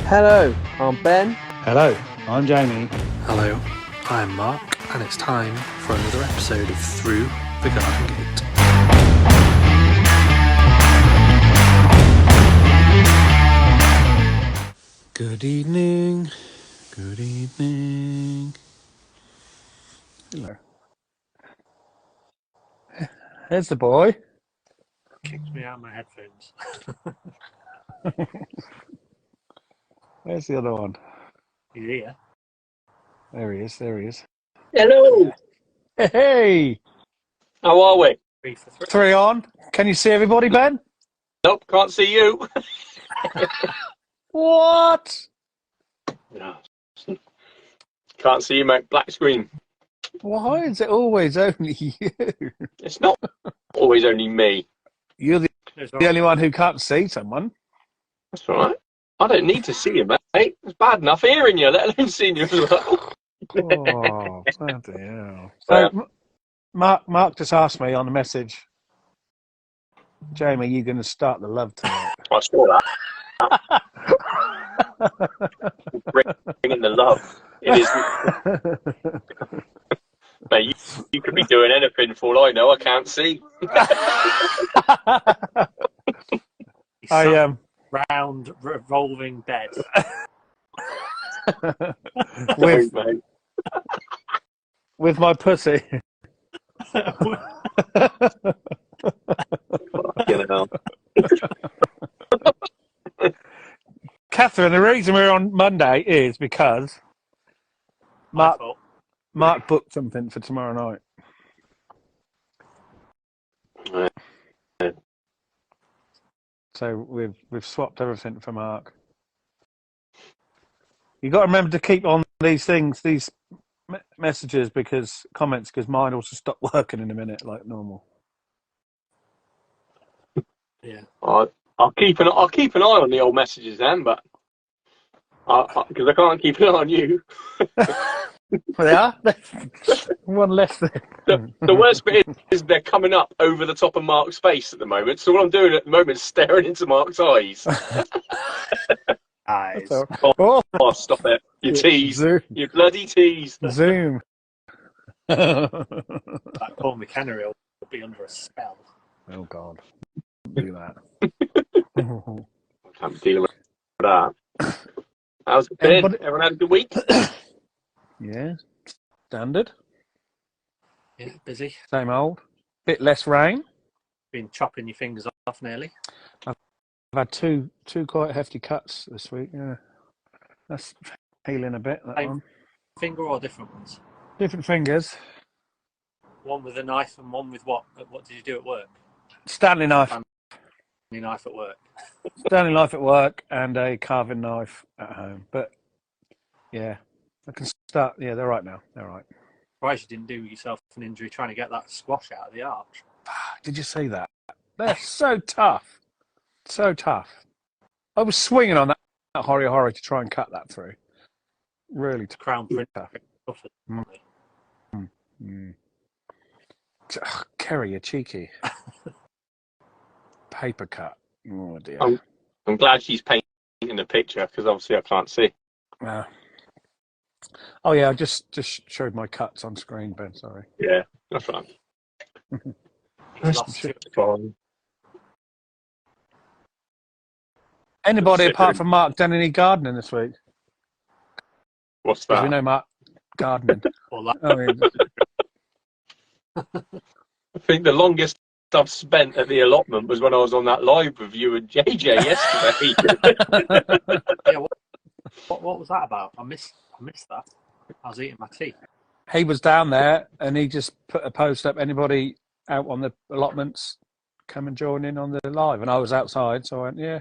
Hello, I'm Ben. Hello, I'm Jamie. Hello, I'm Mark, and it's time for another episode of Through the Garden Gate. Good evening. Good evening. Hello. There's the boy. Kicked me out of my headphones. Where's the other one? He's here. There he is. There he is. Hello. Hey! How are we? 3 for 3. 3 on. Can you see everybody, Ben? Nope, can't see you. What? No. Can't see you, mate. Black screen. Why is it always only you? It's not always only me. You're the only one who can't see someone. That's all right. I don't need to see you, mate. It's bad enough hearing you, let alone seeing you as well. Oh, bloody hell. So, Marc just asked me on the message, Jamie, are you going to start the love tonight? I saw that. Bringing the love. It is. Mate, you could be doing anything for all I know. I can't see. Round revolving bed. with my pussy. Catherine, the reason we're on Monday is because Mark booked something for tomorrow night. So we've swapped everything for Mark. You got to remember to keep on these things, these messages, because mine also stop working in a minute like normal. Yeah. I'll keep an eye on the old messages then, but because I can't keep an eye on you. Well, they are. One less thing. The worst bit is they're coming up over the top of Mark's face at the moment. So what I'm doing at the moment is staring into Mark's eyes. Eyes. Oh, stop it! You tease. Zoom. You bloody tease. Zoom. That Paul McKenna will be under a spell. Oh God! Do that. I'm dealing with that. How's it been? Everyone had a good week? Yeah, standard. Yeah, busy. Same old. Bit less rain. Been chopping your fingers off nearly. I've had two quite hefty cuts this week. Yeah, that's healing a bit. That Same one. Finger or different ones? Different fingers. One with a knife and one with what? What did you do at work? Stanley knife. Stanley knife at work. Stanley knife at work and a carving knife at home. But yeah, I can start. Yeah, they're right now. They're right. Surprised you didn't do yourself an injury trying to get that squash out of the arch. Did you see that? They're so tough. So tough. I was swinging on that horry to try and cut that through. Really tough. Crown Prince. Kerry, you're cheeky. Paper cut. Oh dear. I'm glad she's painting the picture because obviously I can't see. Oh yeah, I just showed my cuts on screen, Ben. Sorry. Yeah, that's right. Anybody apart from Mark done any gardening this week? What's that? Because we know Mark gardening. I think the longest I've spent at the allotment was when I was on that live with you and JJ yesterday. Yeah, what was that about? I missed that. I was eating my tea. He was down there and he just put a post up. Anybody out on the allotments, come and join in on the live. And I was outside, so I went, yeah.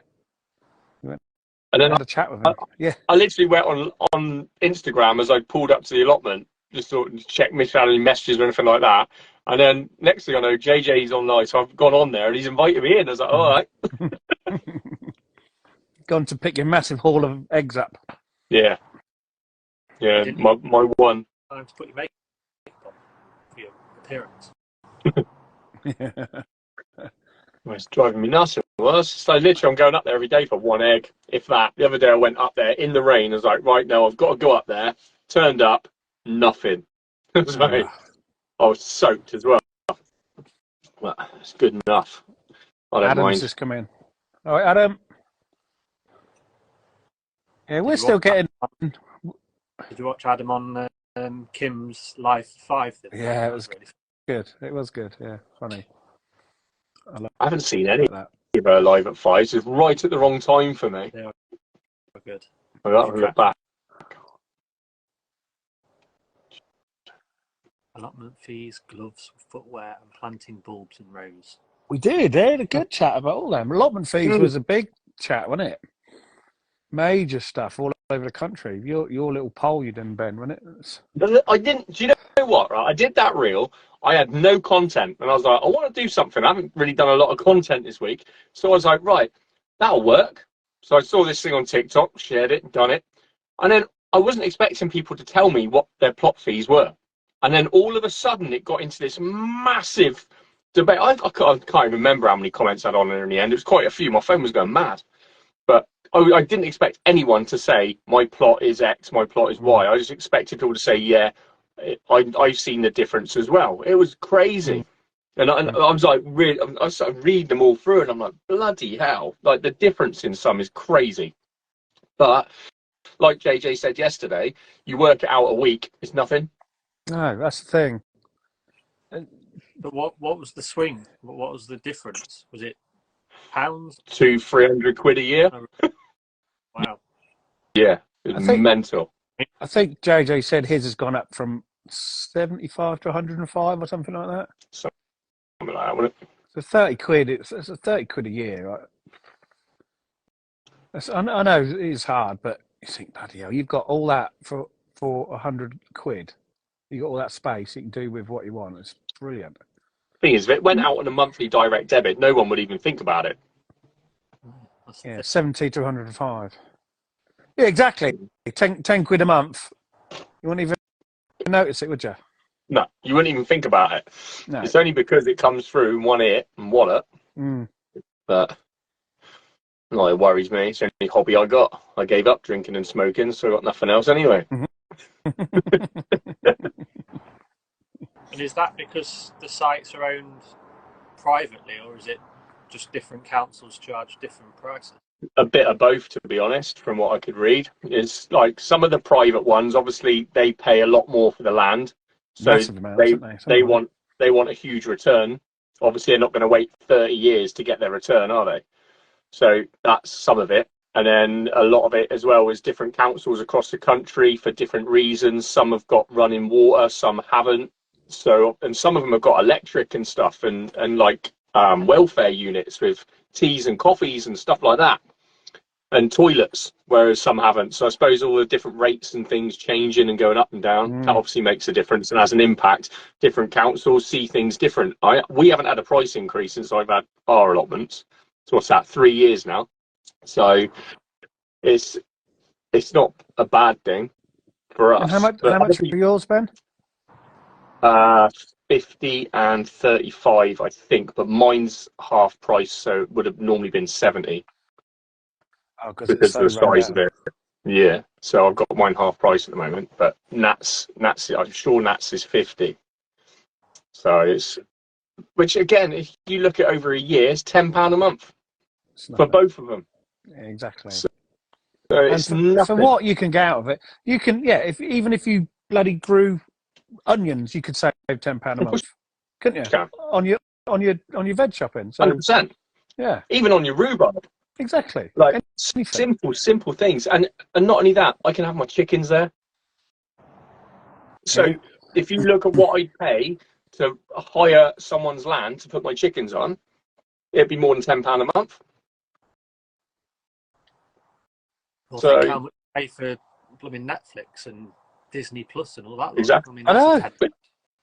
And then I had a chat with him. Yeah. I literally went on Instagram as I pulled up to the allotment, just thought check miss out any messages or anything like that. And then next thing I know, JJ's online, so I've gone on there and he's invited me in. I was like, all right. Gone to pick your massive haul of eggs up. Yeah. Yeah, my one. Time to put your makeup on for your appearance. Well, it's driving me nuts was. So literally, I'm going up there every day for one egg, if that. The other day I went up there in the rain. I was like, right, now I've got to go up there. Turned up, nothing. So I was soaked as well. But it's good enough. I don't Adam's mind. just come in. All right, Adam. Yeah, we're still getting. Did you watch Adam on Kim's Live 5 thing? Yeah, it was really good. It was good. Yeah, funny. I haven't seen any Like that. of her live at 5. It's right at the wrong time for me. They are good. I got to look back. Allotment fees, gloves, footwear, and planting bulbs in rows. We did. They had a good chat about all them. Allotment fees was a big chat, wasn't it? Major stuff all over the country. Your little poll you done, Ben, wasn't it? I didn't. Do you know what? Right, I did that reel. I had no content, and I was like, I want to do something. I haven't really done a lot of content this week, so I was like, right, that'll work. So I saw this thing on TikTok, shared it, done it, and then I wasn't expecting people to tell me what their plot fees were, and then all of a sudden it got into this massive debate. I can't even remember how many comments I had on there in the end. It was quite a few. My phone was going mad, but I didn't expect anyone to say my plot is X, my plot is Y. I just expected people to say, yeah, I've seen the difference as well. It was crazy. And I was like, really, I started reading them all through, and I'm like, bloody hell. Like, the difference in some is crazy. But like JJ said yesterday, you work it out a week, it's nothing. No, that's the thing. But what was the swing? What was the difference? Was it pounds? 200-300 quid a year. Wow. Yeah, it's mental. I think JJ said his has gone up from 75 to 105 or something like that. Something like that, wouldn't it? So 30 quid. It's 30 quid a year. Right? I know it's hard, but you think, bloody hell, you've got all that for 100 quid. You got all that space you can do with what you want. It's brilliant. Thing is, if it went out on a monthly direct debit, no one would even think about it. Yeah, 70 to 105. Yeah, exactly. 10 quid a month. You wouldn't even notice it, would you? No, you wouldn't even think about it. No. It's only because it comes through in one ear and wallet. But no, it worries me. It's the only hobby I got. I gave up drinking and smoking, so I got nothing else anyway. And is that because the sites are owned privately, or is it just different councils charge different prices? A bit of both, to be honest, from what I could read. It's like some of the private ones, obviously, they pay a lot more for the land. So they want a huge return. Obviously, they're not going to wait 30 years to get their return, are they? So that's some of it. And then a lot of it as well is different councils across the country for different reasons. Some have got running water, some haven't. So, and some of them have got electric and stuff and like welfare units with teas and coffees and stuff like that. And toilets, whereas some haven't. So I suppose all the different rates and things changing and going up and down, that obviously makes a difference and has an impact. Different councils see things different. We haven't had a price increase since I've had our allotments. So what's that, 3 years now? So it's not a bad thing for us. And how much for yours, Ben? 50 and 35, I think, but mine's half price, so it would have normally been 70. Oh, because of the size of it. Yeah, so I've got mine half price at the moment, but Nats, I'm sure Nats is 50. So it's, which again, if you look at over a year, it's £10 a month for both of them. Yeah, exactly. So it's for what you can get out of it, you can, even if you bloody grew onions, you could save £10 a month, couldn't you? Can. On your veg shopping. So, 100%. Yeah. Even on your rhubarb. Exactly. Like simple things, and not only that, I can have my chickens there. So if you look at what I'd pay to hire someone's land to put my chickens on, it'd be more than £10 a month. Well, so think how much you pay for blooming Netflix and Disney Plus and all that. Exactly. I mean, that's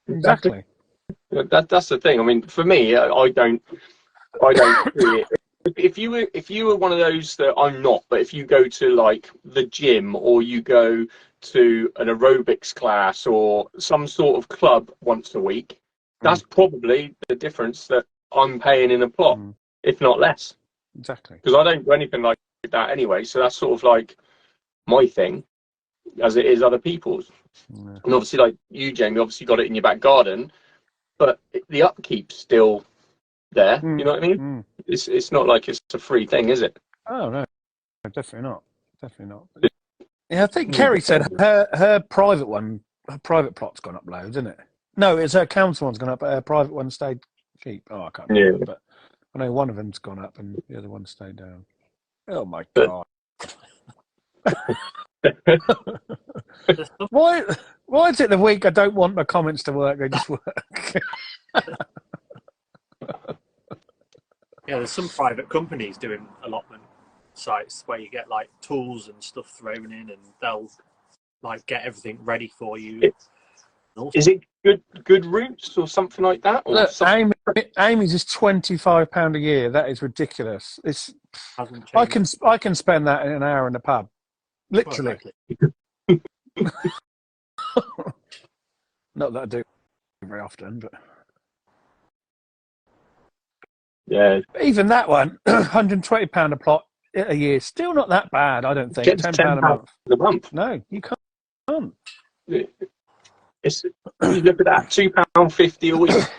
exactly. That's the thing. I mean, for me, I don't see it. If you were one of those that I'm not, but if you go to like the gym or you go to an aerobics class or some sort of club once a week, that's probably the difference that I'm paying in a plot, if not less. exactly. Because I don't do anything like that anyway. So that's sort of like my thing, as it is other people's. Yeah. And obviously, like you, Jamie, obviously got it in your back garden, but the upkeep's still there. You know what I mean? Mm. It's not like it's a free thing, is it? Oh no, definitely not. Definitely not. Yeah, I think Kerry said her private one, her private plot's gone up loads, isn't it? No, it's her council one's gone up, but her private one stayed cheap. Oh, I can't remember, but I know one of them's gone up and the other one stayed down. Oh my God! Why is it the week I don't want my comments to work? They just work. Yeah, there's some private companies doing allotment sites where you get like tools and stuff thrown in, and they'll like get everything ready for you. Is it good routes or something like that? Or Look, something? Amy's is £25 a year. That is ridiculous. I can spend that in an hour in the pub, literally. Well, Not that I do very often, but Yeah. even that one, £120 a plot a year, still not that bad. I don't think. £10 a month. A month. No, you can't. It's, you look at that, £2.50 a week.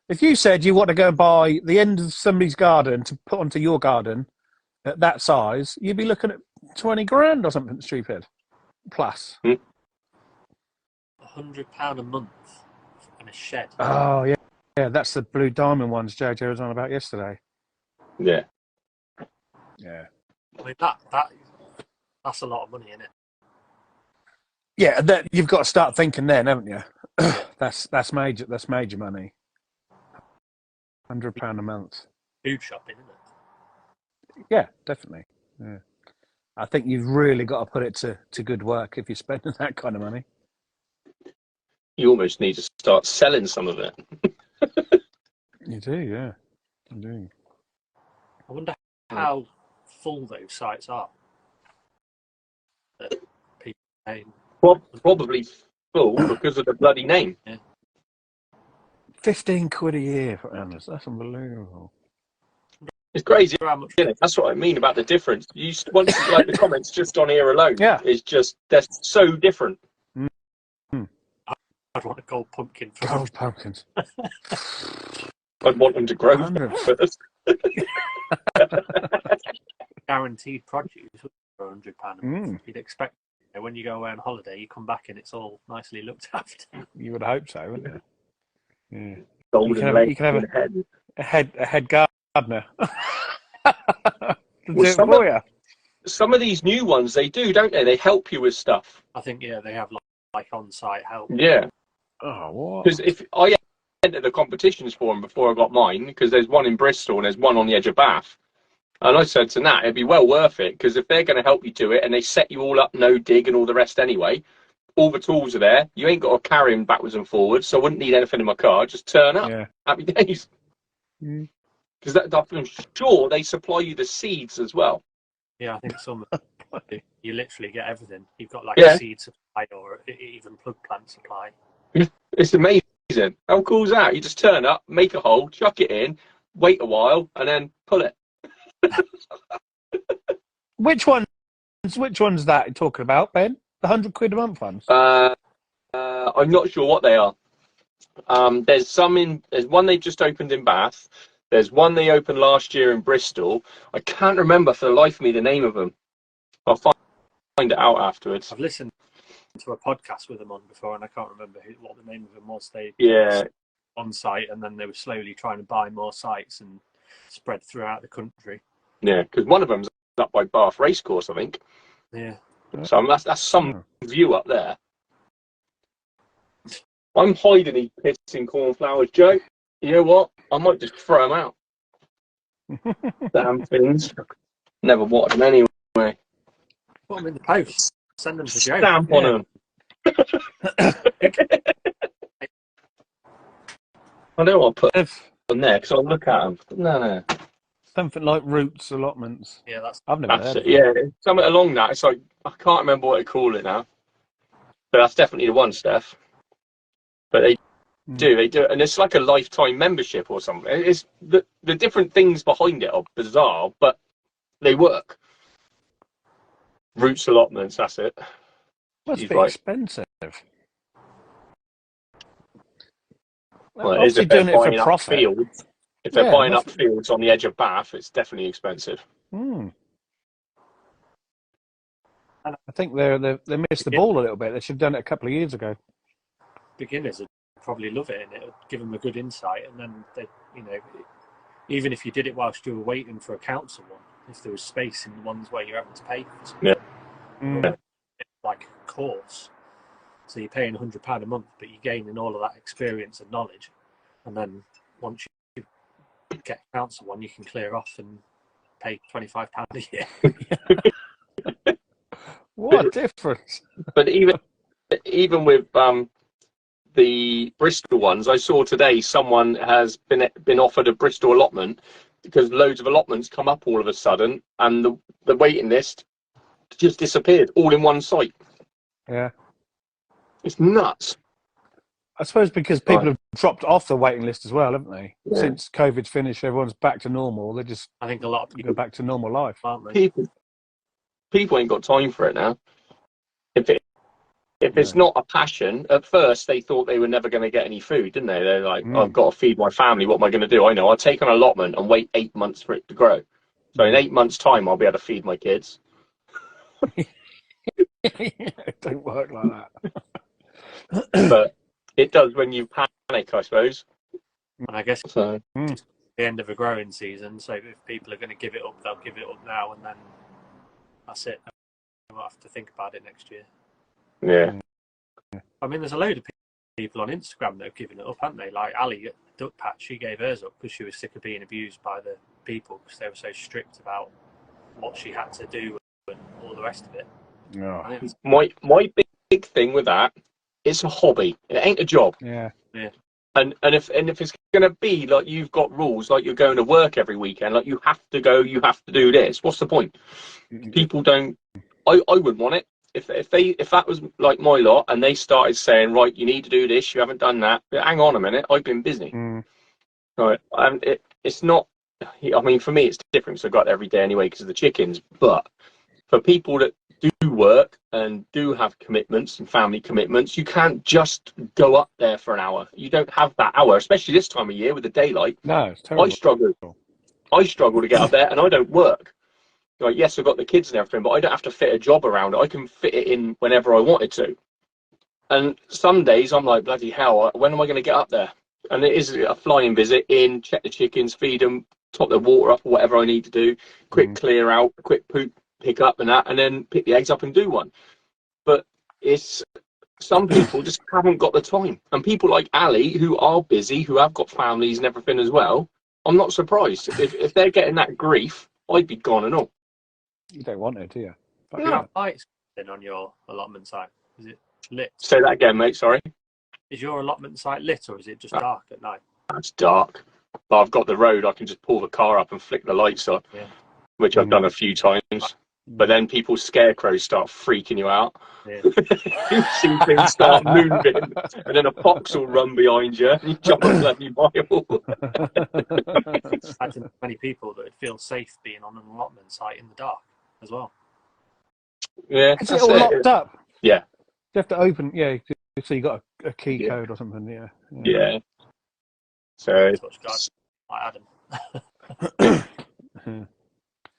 If you said you want to go and buy the end of somebody's garden to put onto your garden at that size, you'd be looking at 20 grand or something stupid. Plus. £100 a month and a shed. Oh, yeah. Yeah, that's the Blue Diamond ones JJ was on about yesterday. Yeah. Yeah. I mean, that's a lot of money, isn't it? Yeah, you've got to start thinking then, haven't you? That's major. That's major money. £100 a month. Food shopping, isn't it? Yeah, definitely. Yeah. I think you've really got to put it to good work if you're spending that kind of money. You almost need to start selling some of it. You do, yeah. You do. I wonder how full those sites are. That people pay. Probably full because of the bloody name. Yeah. 15 quid a year for Anna's. That's unbelievable. It's crazy. How much? That's what I mean about the difference. Once you like the comments just on here alone, it's just they're so different. I'd want a gold pumpkin for Gold pumpkins. I'd want them to grow first. guaranteed produce for £100 a month. You'd expect when you go away on holiday, you come back and it's all nicely looked after. You would hope so, wouldn't you? Yeah. Golden you can have a head gardener. Some of these new ones they do, don't they? They help you with stuff. I think they have like on-site help. Yeah. Oh, what? Because if I entered the competitions for them before I got mine, because there's one in Bristol and there's one on the edge of Bath, and I said to Nat, it'd be well worth it because if they're going to help you do it and they set you all up, no dig and all the rest anyway, all the tools are there. You ain't got to carry them backwards and forwards, so I wouldn't need anything in my car. Just turn up. Yeah. Happy days. Because I'm sure they supply you the seeds as well. Yeah, I think some. You literally get everything. You've got like a seed supply or even plug plant supply. It's amazing. How cool is that? You just turn up, make a hole, chuck it in, wait a while, and then pull it. Which one's that you're talking about, Ben? The £100 a month ones? I'm not sure what they are. There's one they just opened in Bath. There's one they opened last year in Bristol. I can't remember for the life of me the name of them. I'll find it out afterwards. I've listened to a podcast with them on before, and I can't remember what the name of them was. They on site, and then they were slowly trying to buy more sites and spread throughout the country. Yeah, because one of them's up by Bath Racecourse, I think. Yeah. So that's some view up there. I'm hiding these pissing cornflowers, Joe. You know what? I might just throw them out. Damn things. Never watered them anyway. Put them in the post. Send them to Joe. Stamp on them. I don't want to put them there because I'll look at them. No. Something like roots allotments. Yeah, I've never heard of it. Yeah, something along that. It's like, I can't remember what to call it now. But that's definitely the one, Steph. But They do, and it's like a lifetime membership or something. It's the different things behind it are bizarre, but they work. Roots allotments, that's it. Must He's be right. expensive. Well, it is Obviously if they're doing it for buying up profit. fields. If they're Yeah, buying up fields on the edge of Bath, it's definitely expensive. I think they missed the ball a little bit. They should have done it a couple of years ago. Beginners would probably love it, and it would give them a good insight. And then, even if you did it whilst you were waiting for a council one, if there was space in the ones where you're having to pay for something, like a course, so you're paying £100 a month, but you're gaining all of that experience and knowledge. And then once you get a council one, you can clear off and pay £25 a year. What a difference! But even with the Bristol ones, I saw today someone has been offered a Bristol allotment because loads of allotments come up all of a sudden, and the waiting list just disappeared all in one site. Yeah, it's nuts. I suppose because people have dropped off the waiting list as well, haven't they? Yeah. Since COVID's finished, everyone's back to normal. They just, I think a lot of people go back to normal life. aren't they? People ain't got time for it now. If it's not a passion, at first they thought they were never going to get any food, didn't they? They're like, I've got to feed my family. What am I going to do? I know. I'll take an allotment and wait 8 months for it to grow. So in 8 months' time, I'll be able to feed my kids. It don't work like that. But it does when you panic, I suppose. And I guess So. it's the end of a growing season. So if people are going to give it up, they'll give it up now, and then that's it. They won't have to think about it next year. Yeah. I mean, there's a load of people on Instagram that have given it up, haven't they? Like Ali at Duck Patch, she gave hers up because she was sick of being abused by the people because they were so strict about what she had to do and all the rest of it. Yeah. My big thing with that, it's a hobby. It ain't a job. Yeah. And if it's going to be like you've got rules, like you're going to work every weekend, like you have to go, you have to do this. What's the point? People don't. I wouldn't want it. If that was like my lot and they started saying, right, you need to do this, you haven't done that. Hang on a minute, I've been busy. Right, and it's not. I mean, for me, it's different. So I got it every day anyway because of the chickens. But for people that do work and do have commitments and family commitments, you can't just go up there for an hour. You don't have that hour, especially this time of year with the daylight. No, it's terrible. I struggle to get up there, and I don't work. Like, yes, I've got the kids and everything, but I don't have to fit a job around it. I can fit it in whenever I wanted to. And some days I'm like, bloody hell, when am I going to get up there? And it is a flying visit in, check the chickens, feed them, top the water up, or whatever I need to do, quick clear out, quick poop, pick up and that, and then pick the eggs up and do one. But it's some people just haven't got the time. And people like Ali, who are busy, who have got families and everything as well, I'm not surprised. If they're getting that grief, I'd be gone and all. You don't want it, do you? Do you have lights on your allotment site? Is it lit? Say that again, mate, sorry. Is your allotment site lit or is it just dark at night? It's dark. But I've got the road, I can just pull the car up and flick the lights on, which I've done a few times. But then people's scarecrows start freaking you out. Yeah. You see things start moving, and then a fox will run behind you, and you jump a bloody mile. I think many people that would feel safe being on an allotment site in the dark as well. Yeah. Is it all locked up? Yeah. You have to open, so you got a key code or something, Yeah. So, like Adam.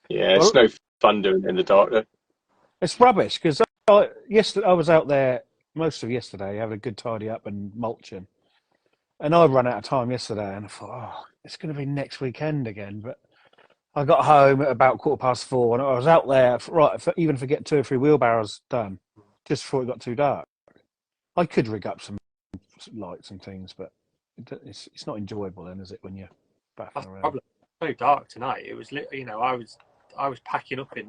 it's no fun doing it in the dark, though. It's rubbish, because yesterday I was out there most of yesterday having a good tidy up and mulching. And I ran out of time yesterday, and I thought, it's going to be next weekend again. But I got home at about 4:15, and I was out there, even to get 2 or 3 wheelbarrows done, just before it got too dark. I could rig up some lights and things, but it's not enjoyable then, is it, when you're baffling around? Probably so dark tonight. It was I was packing up in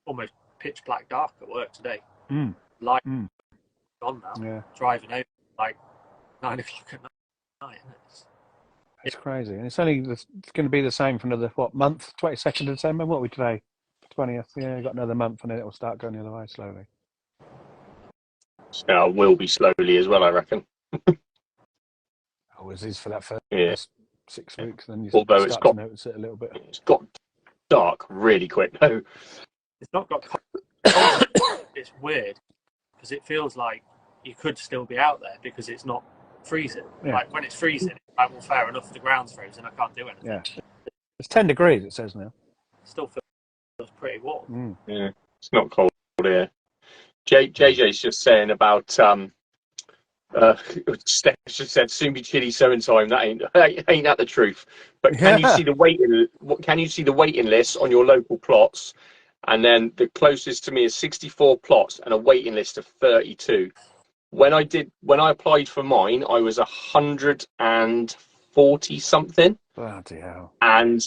almost pitch black dark at work today. Light on now. Driving over like 9 o'clock at night. It's crazy, and it's going to be the same for another month? 22nd of December. What are we today? 20th. Yeah, got another month, and then it'll start going the other way slowly. Yeah, will be slowly as well, I reckon. always is for that first Yeah. 6 weeks, then you Although it's start got to notice it a little bit. it's got dark really quick. No, It's not got cold. It's weird because it feels like you could still be out there because it's not freezing. Yeah. Like when it's freezing, it's like, well, fair enough, the ground's frozen, I can't do anything. Yeah, it's 10 degrees. It says now. Still feels pretty warm. yeah, it's not cold here. JJ's just saying about Steph just said soon be chilly sowing time. That ain't that the truth. But can you see the waiting? Can you see the waiting list on your local plots? And then the closest to me is 64 plots and a waiting list of 32. When I applied for mine, I was 140 something. Bloody hell! And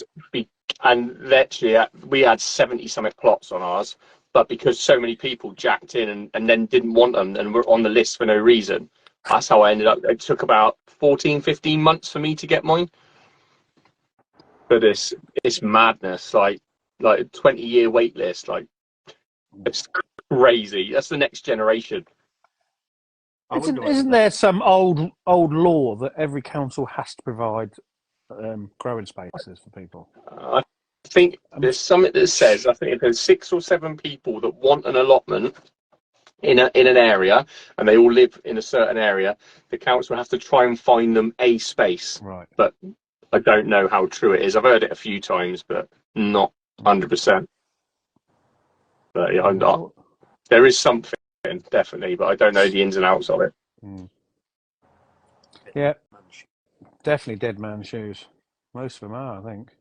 literally we had 70 something plots on ours, but because so many people jacked in and then didn't want them and were on the list for no reason, that's how I ended up. It took about 14, 15 months for me to get mine. But it's madness, like a 20-year wait list, like it's crazy. That's the next generation. Isn't there some old law that every council has to provide growing spaces for people? I think there's something that says, I think if there's 6 or 7 people that want an allotment in an area and they all live in a certain area, the council has to try and find them a space. Right. But I don't know how true it is. I've heard it a few times, but not 100%. But yeah, I'm not. There is something, definitely, but I don't know the ins and outs of it. Yeah, definitely dead man shoes. Most of them are, I think.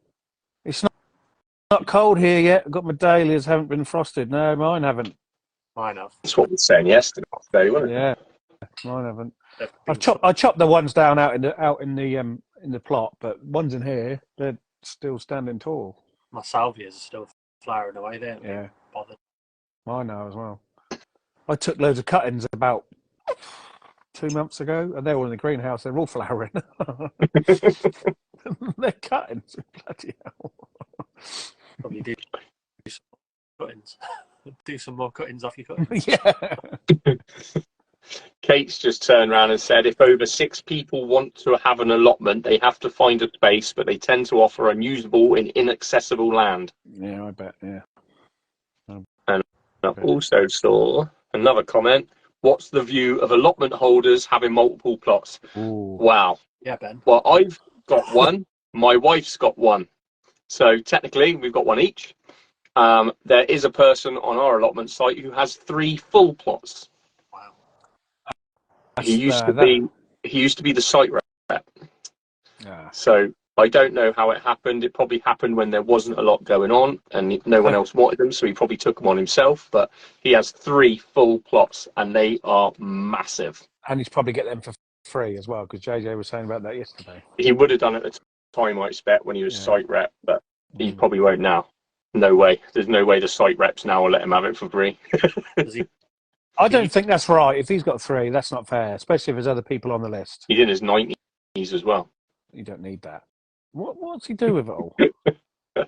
It's not cold here yet. I've got my dahlias, haven't been frosted. No, mine haven't. Mine have. That's what we were saying yesterday, wasn't it? Yeah, mine haven't. I chopped the ones down out in the plot, but ones in here, they're still standing tall. My salvias are still flowering away. They haven't bothered. Mine are as well. I took loads of cuttings about 2 months ago, and they're all in the greenhouse. They're all flowering. They're cuttings. Bloody hell. Probably do some cuttings. Do some more cuttings off your cuttings. Yeah. Kate's just turned around and said if over 6 people want to have an allotment, they have to find a space, but they tend to offer unusable and inaccessible land. Yeah, I bet, yeah. And I also saw another comment. What's the view of allotment holders having multiple plots? Ooh. Wow. Yeah, Ben. Well, I've got one. My wife's got one. So technically, we've got one each. There is a person on our allotment site who has 3 full plots. Wow. He used to be the site rep. Yeah. So I don't know how it happened. It probably happened when there wasn't a lot going on and no one else wanted them, so he probably took them on himself. But he has 3 full plots and they are massive. And he's probably get them for free as well, because JJ was saying about that yesterday. He would have done it at the time, I expect, when he was site rep, but he probably won't now. No way. There's no way the site reps now will let him have it for free. I don't think that's right. If he's got 3, that's not fair, especially if there's other people on the list. He's in his 90s as well. You don't need that. What's he do with it all? I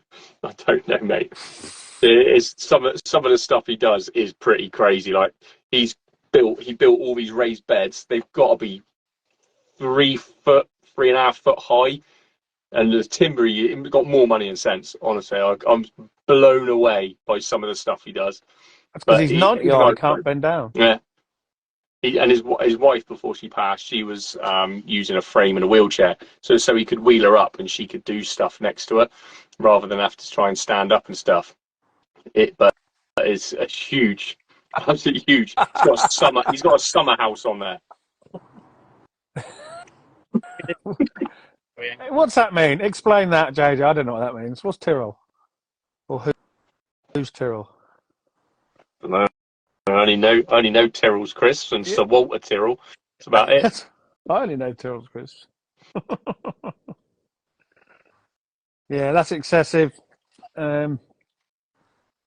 don't know, mate. Some of the stuff he does is pretty crazy. Like he built all these raised beds. They've got to be 3.5 foot high, and the timber, he's got more money and sense. Honestly, I'm blown away by some of the stuff he does. That's because he's 90 old, can't bend down. Yeah. And his wife, before she passed, she was using a frame and a wheelchair, so he could wheel her up and she could do stuff next to her, rather than have to try and stand up and stuff. But it's a huge, absolutely huge. He's got a summer house on there. What's that mean? Explain that, JJ. I don't know what that means. What's Tyrrell? Or who's Tyrrell? I don't know. I only know Tyrrell's crisps and Sir Walter Tyrrell. That's about it. I only know Tyrrell's crisps. Yeah, that's excessive. Yeah,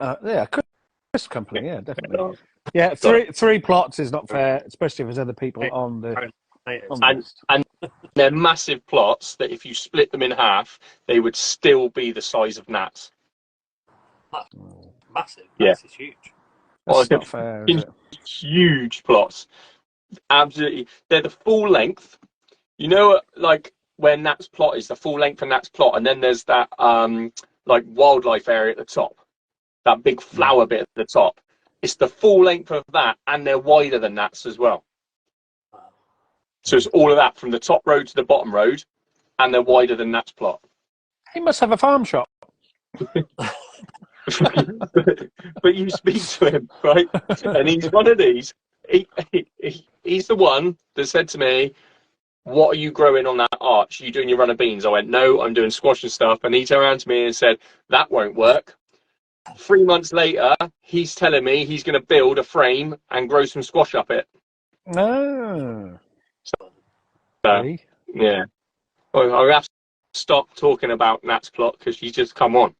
crisp company. Yeah, definitely. Yeah, three plots is not fair, especially if there's other people on the list. And they're massive plots that if you split them in half, they would still be the size of gnats. Massive. Yeah. That's huge. That's not fair, is it? Huge plots. Absolutely. They're the full length. You know, like where Nat's plot is, the full length of Nat's plot, and then there's that like wildlife area at the top, that big flower bit at the top. It's the full length of that, and they're wider than Nat's as well. So it's all of that from the top road to the bottom road, and they're wider than Nat's plot. He must have a farm shop. But you speak to him, right? And he's one of these. He's the one that said to me, "What are you growing on that arch? Are you doing your run of beans?" I went, "No, I'm doing squash and stuff." And he turned around to me and said, "That won't work." 3 months later, he's telling me he's going to build a frame and grow some squash up it. No. So, yeah. Well, I'll have to stop talking about Nat's plot because she's just come on.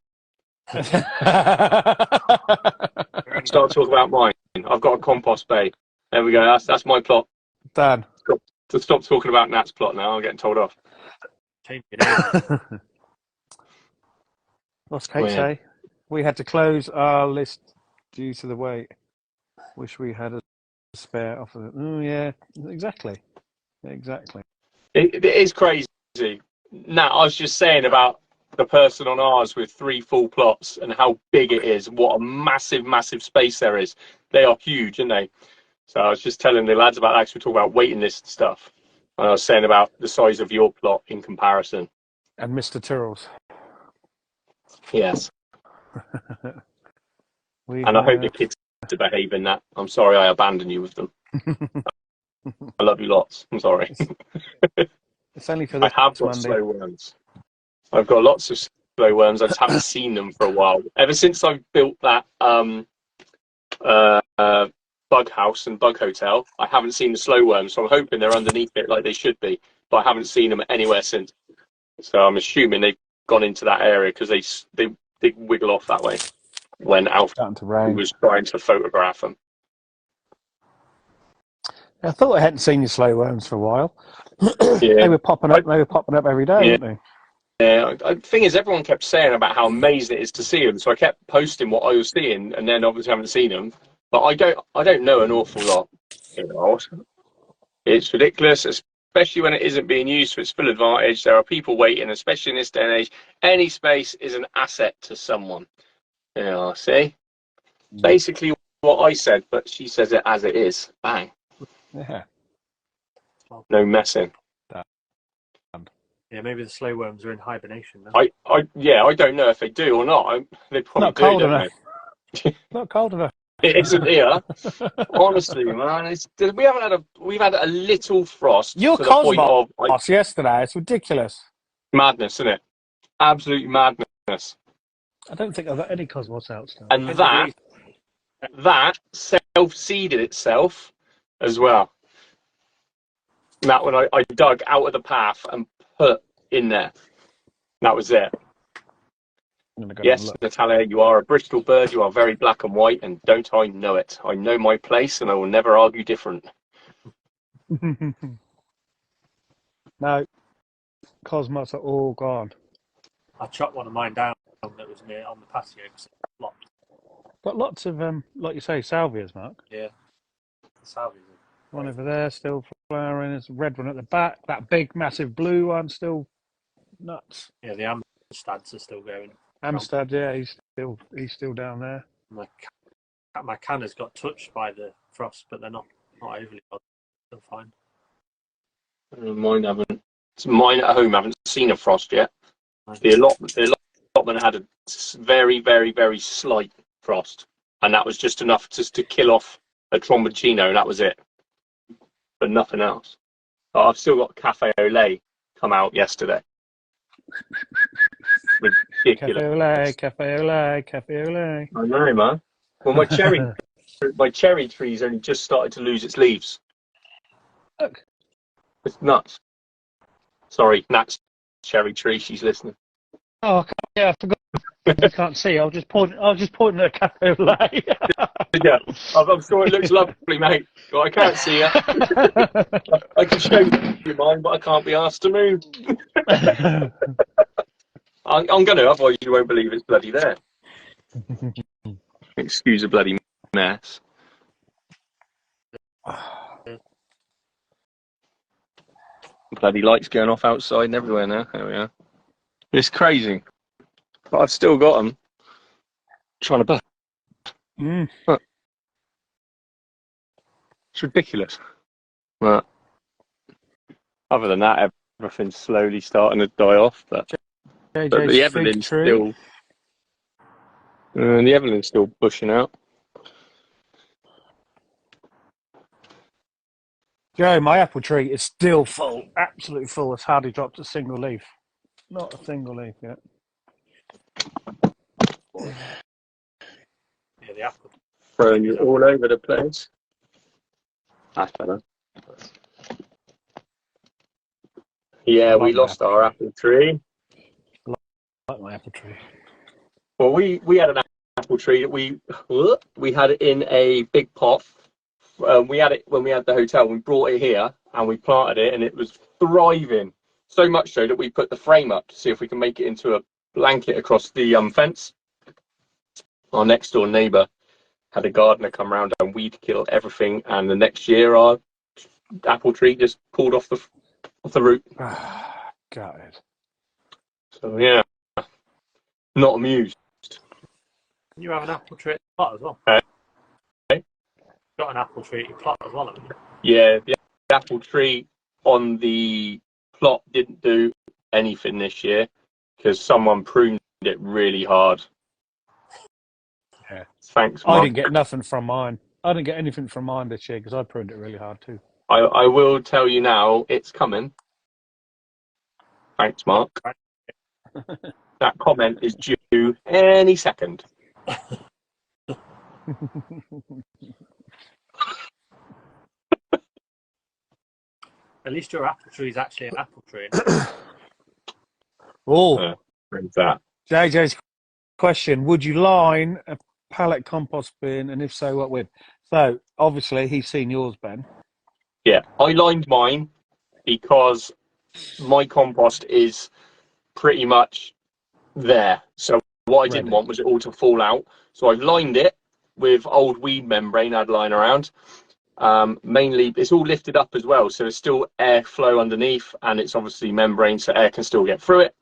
Start talking about mine. I've got a compost bay. There we go. That's my plot. Done. Stop talking about Nat's plot now. I'm getting told off. What's Kate say? We had to close our list due to the wait. Wish we had a spare offer. Oh yeah, exactly. It is crazy. Nat, I was just saying about the person on ours with 3 full plots and how big it is. What a massive, massive space there is. They are huge, aren't they? So I was just telling the lads about actually talking about waiting list stuff. And I was saying about the size of your plot in comparison. And Mr. Tyrrell's. Yes. And I hope the kids to behave in that. I'm sorry I abandoned you with them. I love you lots. I'm sorry. It's only for this I have got Monday. slow worms. I've got lots of slow worms. I just haven't seen them for a while. Ever since I built that bug house and bug hotel, I haven't seen the slow worms. So I'm hoping they're underneath it like they should be. But I haven't seen them anywhere since. So I'm assuming they've gone into that area because they wiggle off that way when Alfie was trying to photograph them. I thought I hadn't seen your slow worms for a while. Yeah. They were popping up. They were popping up every day, weren't they? Yeah. The thing is, everyone kept saying about how amazing it is to see them, so I kept posting what I was seeing, and then obviously haven't seen them. But I don't know an awful lot. You know, it's ridiculous, especially when it isn't being used to its full advantage. There are people waiting, especially in this day and age. Any space is an asset to someone. Yeah, see? Basically what I said, but she says it as it is. Bang. Yeah. No messing. Yeah, maybe the slow worms are in hibernation now. I don't know if they do or not. They probably Not cold do, don't enough. they? Not cold enough. It isn't here. Honestly, man. We've had a little frost. Your to the point of Cosmos yesterday, it's ridiculous. madness, isn't it? Absolute madness. I don't think I've got any Cosmos out still. And that self-seeded itself as well. That when I dug out of the path and put in there. That was it. Yes, Natalia, you are a Bristol bird. You are very black and white, and don't I know it? I know my place, and I will never argue different. No, Cosmos are all gone. I chopped one of mine down that was near on the patio because it flopped. Got lots of, like you say, salvias, Mark. Yeah, the salvias. One over there still flowering. There's a red one at the back. That big, massive blue one still nuts. Yeah, the Amstads are still going. Amstad, yeah, he's still down there. My canners got touched by the frost, but they're not overly bothered. They're fine. Mine haven't. Mine at home haven't seen a frost yet. The allotment had a very, very, very slight frost, and that was just enough to kill off a tromboncino, and that was it. But nothing else. But I've still got Cafe au lait come out yesterday. Ridiculous. Cafe au lait. I know, man. Well, my cherry tree's only just started to lose its leaves. Look. It's nuts. Sorry, Nat's cherry tree. She's listening. Oh, yeah, I forgot. You can't see. I was just pointing at a cafe au lait. Yeah, I'm sure it looks lovely, mate. But I can't see it. I can show you mine, but I can't be asked to move. I'm going to, otherwise you won't believe it's bloody there. Excuse the bloody mess. Bloody lights going off outside and everywhere now. There we are. It's crazy. But I've still got them. Trying to bust. Mm. It's ridiculous. But other than that, everything's slowly starting to die off. But the JJ's fig Evelyn's tree. still, the Evelyn's still bushing out. Joe, my apple tree is still full, absolutely full. It's hardly dropped a single leaf. Not a single leaf yet. Yeah, the apple. Throwing you all over the place. That's better. Yeah, we lost our apple tree. I like my apple tree. Well, we had an apple tree that we had it in a big pot. We had it when we had the hotel. We brought it here and we planted it, and it was thriving. So much so that we put the frame up to see if we can make it into a blanket across the fence. Our next door neighbour had a gardener come round and weed killed everything, and the next year our apple tree just pulled off the root. Got it. So yeah, not amused. You have an apple tree at the plot as well. Okay. Got an apple tree at your plot as well, haven't you? Yeah, the apple tree on the plot didn't do anything this year because someone pruned it really hard. Yeah. Thanks, I Marc. didn't get nothing from mine. I didn't get anything from mine this year because I pruned it really hard too. I will tell you now, it's coming. Thanks, Marc. That comment is due any second. At least your apple tree is actually an apple tree. Oh, That. JJ's question: would you line a pallet compost bin, and if so, what with? So obviously he's seen yours, Ben. Yeah, I lined mine because my compost is pretty much there. So what I didn't want was it all to fall out. So I've lined it with old weed membrane I'd lying around. Mainly, it's all lifted up as well, so there's still airflow underneath, and it's obviously membrane, so air can still get through it.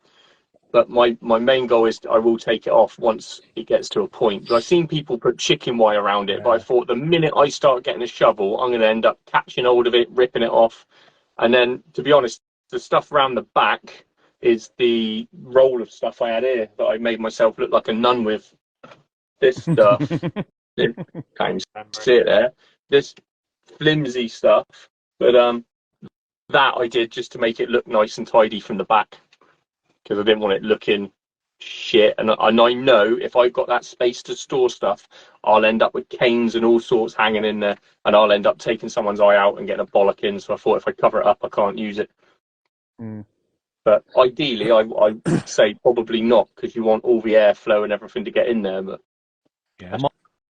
But my main goal is I will take it off once it gets to a point. But I've seen people put chicken wire around it, but I thought the minute I start getting a shovel, I'm going to end up catching hold of it, ripping it off. And then, to be honest, the stuff around the back is the roll of stuff I had here that I made myself look like a nun with. This stuff, can't even see it there. This flimsy stuff, but that I did just to make it look nice and tidy from the back, because I didn't want it looking shit. And I know if I've got that space to store stuff, I'll end up with canes and all sorts hanging in there, and I'll end up taking someone's eye out and getting a bollock in. So I thought if I cover it up, I can't use it. But ideally, I would say probably not, because you want all the airflow and everything to get in there. But yeah,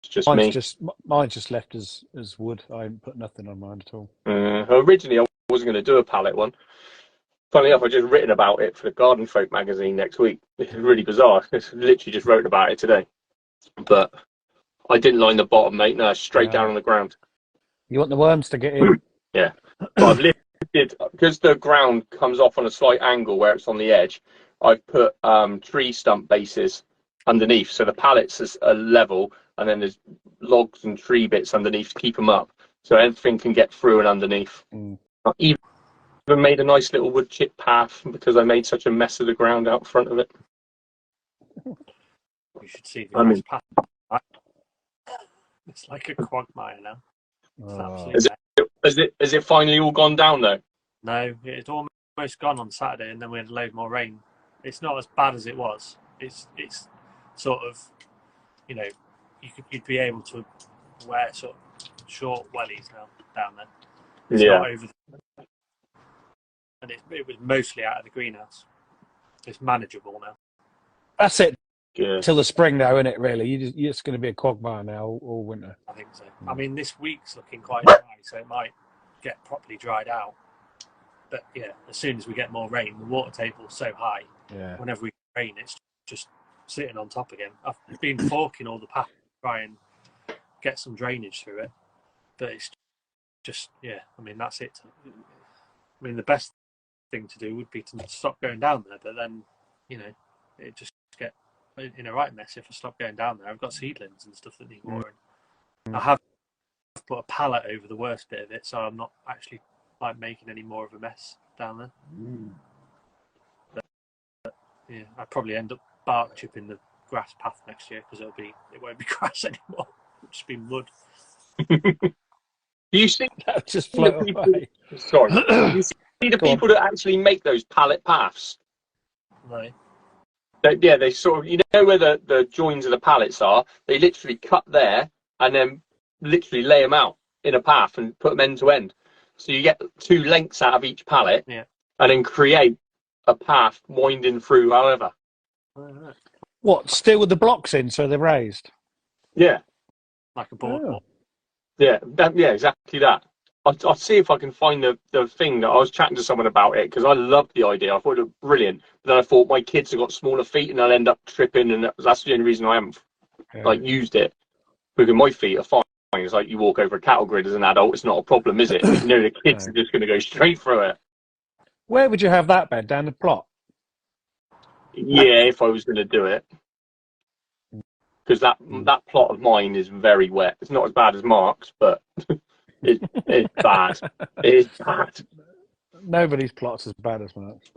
just mine's just left as wood. I haven't put nothing on mine at all. Originally, I wasn't going to do a pallet one. Funnily enough, I just written about it for the Garden Folk magazine next week. It's really bizarre. I literally just wrote about it today. But I didn't line the bottom, mate. No, straight down on the ground. You want the worms to get in? Yeah. But I've lifted, because the ground comes off on a slight angle where it's on the edge, I've put tree stump bases underneath. So the pallets is a level, and then there's logs and tree bits underneath to keep them up. So everything can get through and underneath. Even made a nice little wood chip path because I made such a mess of the ground out front of it. You should see the nice path. It's like a quagmire now. Has it finally all gone down though? No, it's almost gone on Saturday, and then we had a load more rain. It's not as bad as it was. It's sort of, you'd be able to wear sort of short wellies now down there. It's not over and it was mostly out of the greenhouse. It's manageable now. That's it. Good. Till the spring now, isn't it, really? You're just going to be a quagmire now all winter. I think so. I mean, this week's looking quite dry, so it might get properly dried out. But yeah, as soon as we get more rain, the water table's so high, whenever we rain, it's just sitting on top again. I've been forking all the path to try and get some drainage through it. But it's just, I mean, that's it. I mean, the best thing to do would be to stop going down there. But then, you know, it just get in a right mess if I stop going down there. I've got seedlings and stuff that need watering. I have put a pallet over the worst bit of it, so I'm not actually like making any more of a mess down there. But, yeah, I'd probably end up bark chipping the grass path next year because it won't be grass anymore. It'll just be mud. Do you see That'll just the float people? away. Sorry, do you see the Go on. people that actually make those pallet paths? No. They sort of, you know where the joins of the pallets are. They literally cut there and then literally lay them out in a path and put them end to end. So you get 2 lengths out of each pallet, Yeah. and then create a path winding through. However, What? Still with the blocks in, so they're raised. yeah, Like a boardwalk. yeah, exactly that. I'll see if I can find the thing that I was chatting to someone about it because I loved the idea. I thought it was brilliant. But then I thought my kids have got smaller feet and I'll end up tripping, and that's the only reason I haven't used it. Because my feet are fine. It's like you walk over a cattle grid as an adult, it's not a problem, is it? You know the kids are just going to go straight through it. Where would you have that bed? Down the plot? Yeah, if I was going to do it. Because that plot of mine is very wet. It's not as bad as Mark's, but it's bad. It is bad. Nobody's plot's as bad as Mark's.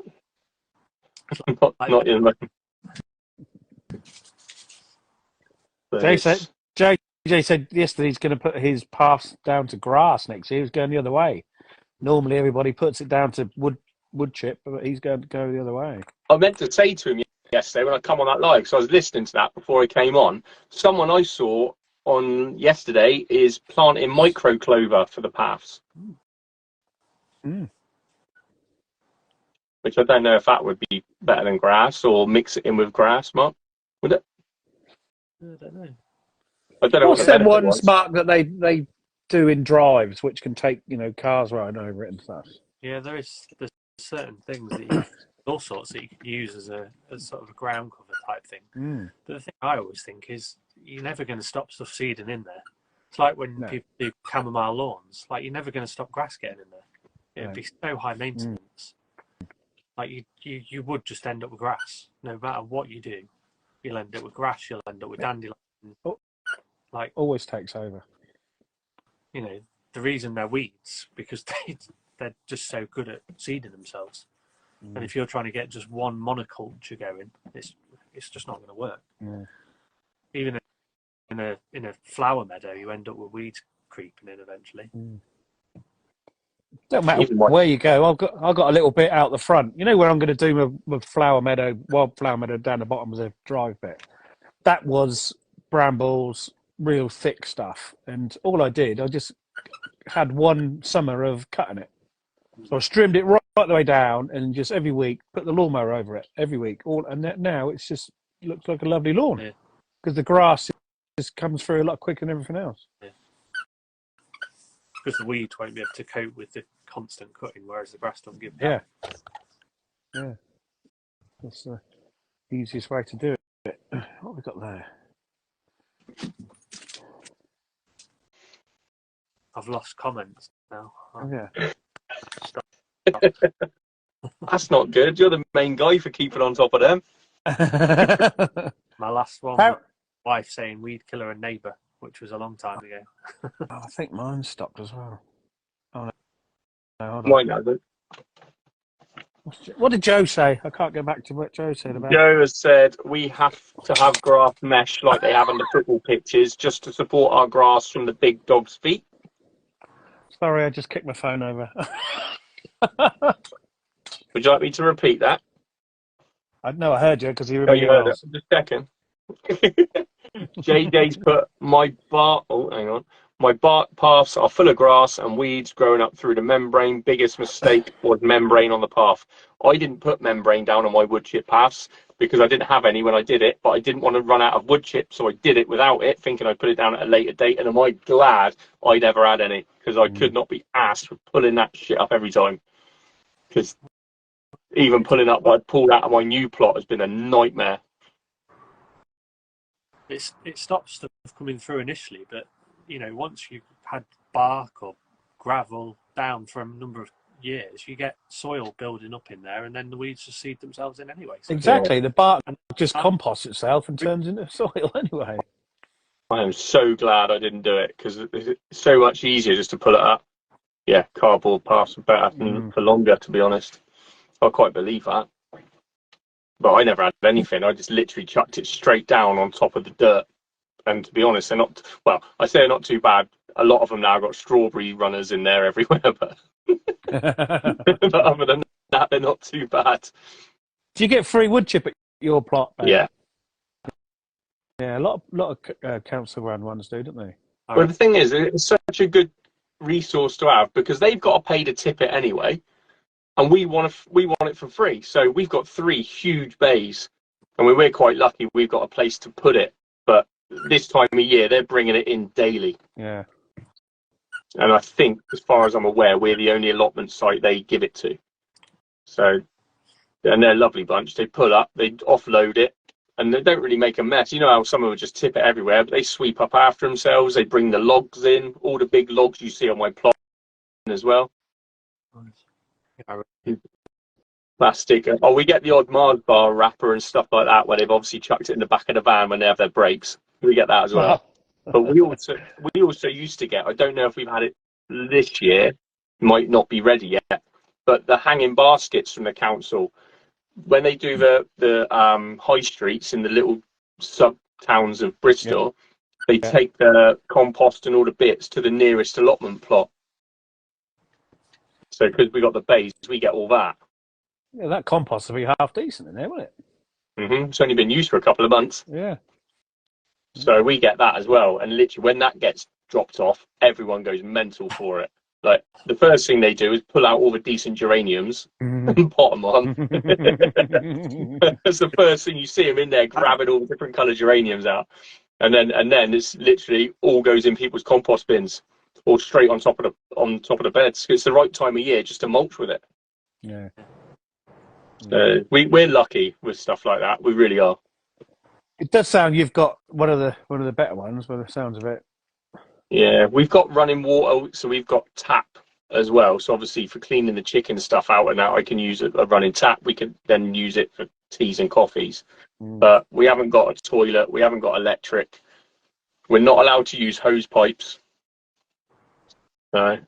Not in my... JJ said yesterday he's going to put his paths down to grass next year. He was going the other way. Normally everybody puts it down to wood chip, but he's going to go the other way. I meant to say to him yesterday when I come on that live, because I was listening to that before I came on. Someone I saw on yesterday is planting micro clover for the paths. Which I don't know if that would be better than grass or mix it in with grass, Mark. Would it? I don't know. I don't know What's what the them benefit ones, was. Mark, that they do in drives, which can take cars riding over it and stuff? Yeah, there's certain things that all sorts that you could use as sort of a ground cover type thing. But the thing I always think is you're never going to stop stuff seeding in there. It's like when people do chamomile lawns. Like you're never going to stop grass getting in there. It'd be so high maintenance. Like you would just end up with grass. No matter what you do, you'll end up with grass. You'll end up with dandelions. Like always takes over. The reason they're weeds because they're just so good at seeding themselves. And if you're trying to get just one monoculture going, it's just not going to work. Even in a flower meadow, you end up with weeds creeping in eventually. Don't matter where you go. I've got a little bit out the front. You know where I'm going to do my flower meadow, wild flower meadow down the bottom of the drive bit. That was brambles, real thick stuff, and all I just had one summer of cutting it. So I trimmed it right the way down, and just every week put the lawnmower over it every week. And now it's just looks like a lovely lawn because the grass just comes through a lot quicker than everything else. Because the weeds won't be able to cope with the constant cutting, whereas the grass don't give. Yeah. That's the easiest way to do it. What have we got there? I've lost comments now. That's not good. You're the main guy for keeping on top of them. My last one, was wife saying weed killer and neighbour, which was a long time ago. I think mine stopped as well. Oh no, hold on. Mine hasn't. What did Joe say? I can't go back to what Joe said about. Joe has said we have to have grass mesh like they have on the football pitches just to support our grass from the big dog's feet. Sorry, I just kicked my phone over. Would you like me to repeat that? I know I heard you because you were you heard it. Just a second. JJ's put my paths are full of grass and weeds growing up through the membrane. Biggest mistake was membrane on the path. I didn't put membrane down on my wood chip paths because I didn't have any when I did it, but I didn't want to run out of wood chips, so I did it without it, thinking I'd put it down at a later date. And am I glad I never had any, because I could not be asked for pulling that shit up every time. Because even pulling up what I'd pulled out of my new plot has been a nightmare. It stops stuff coming through initially, but once you've had bark or gravel down for a number of years, you get soil building up in there, and then the weeds just seed themselves in anyway. So, Exactly. The bark and just composts itself and turns into soil anyway. I am so glad I didn't do it because it's so much easier just to pull it up. Yeah, cardboard paths are better for longer, to be honest. I quite believe that. But I never had anything. I just literally chucked it straight down on top of the dirt. And to be honest, they're not, well, I say they're not too bad. A lot of them now got strawberry runners in there everywhere, but, but other than that, they're not too bad. Do you get free wood chip at your plot, Ben? Yeah. Yeah, a lot of council run ones do, don't they? Well, the thing is, it's such a good resource to have because they've got to pay to tip it anyway, and we want it for free. So we've got 3 huge bays, and we're quite lucky. We've got a place to put it, but this time of year they're bringing it in daily. Yeah. And I think, as far as I'm aware, we're the only allotment site they give it to. So, and they're a lovely bunch. They pull up, they offload it, and they don't really make a mess. You know how some of them just tip it everywhere, but they sweep up after themselves. They bring the logs in, all the big logs you see on my plot as well. Plastic. Oh, we get the odd Mars bar wrapper and stuff like that where they've obviously chucked it in the back of the van when they have their breaks. We get that as well. But we also used to get, I don't know if we've had it this year, might not be ready yet, but the hanging baskets from the council, when they do the high streets in the little sub towns of Bristol, they take the compost and all the bits to the nearest allotment plot. So because we got the bays, we get all that. Yeah, that compost will be half decent in there, won't it? It's only been used for a couple of months. Yeah. So we get that as well. And literally when that gets dropped off, everyone goes mental for it. Like the first thing they do is pull out all the decent geraniums and pot them on. That's the first thing you see them in there grabbing all the different coloured geraniums out. And then it's literally all goes in people's compost bins or straight on top of the beds. It's the right time of year just to mulch with it. Yeah. We're lucky with stuff like that. We really are. It does sound you've got one of the better ones by the sounds of it. Yeah, we've got running water, so we've got tap as well. So obviously for cleaning the chicken stuff out and that, I can use a running tap. We can then use it for teas and coffees. But we haven't got a toilet. We haven't got electric. We're not allowed to use hose pipes. I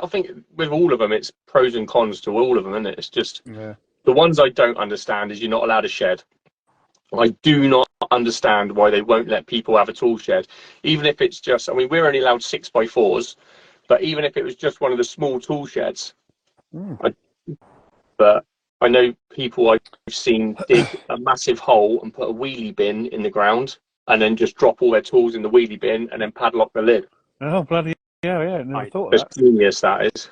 think with all of them, it's pros and cons to all of them, isn't it? It's just the ones I don't understand is you're not allowed a shed. I do not understand why they won't let people have a tool shed, even if it's just, I mean, we're only allowed 6x4s, but even if it was just one of the small tool sheds. But I know people I've seen dig a massive hole and put a wheelie bin in the ground and then just drop all their tools in the wheelie bin and then padlock the lid. Oh, bloody yeah, never thought of that. That's genius, that is.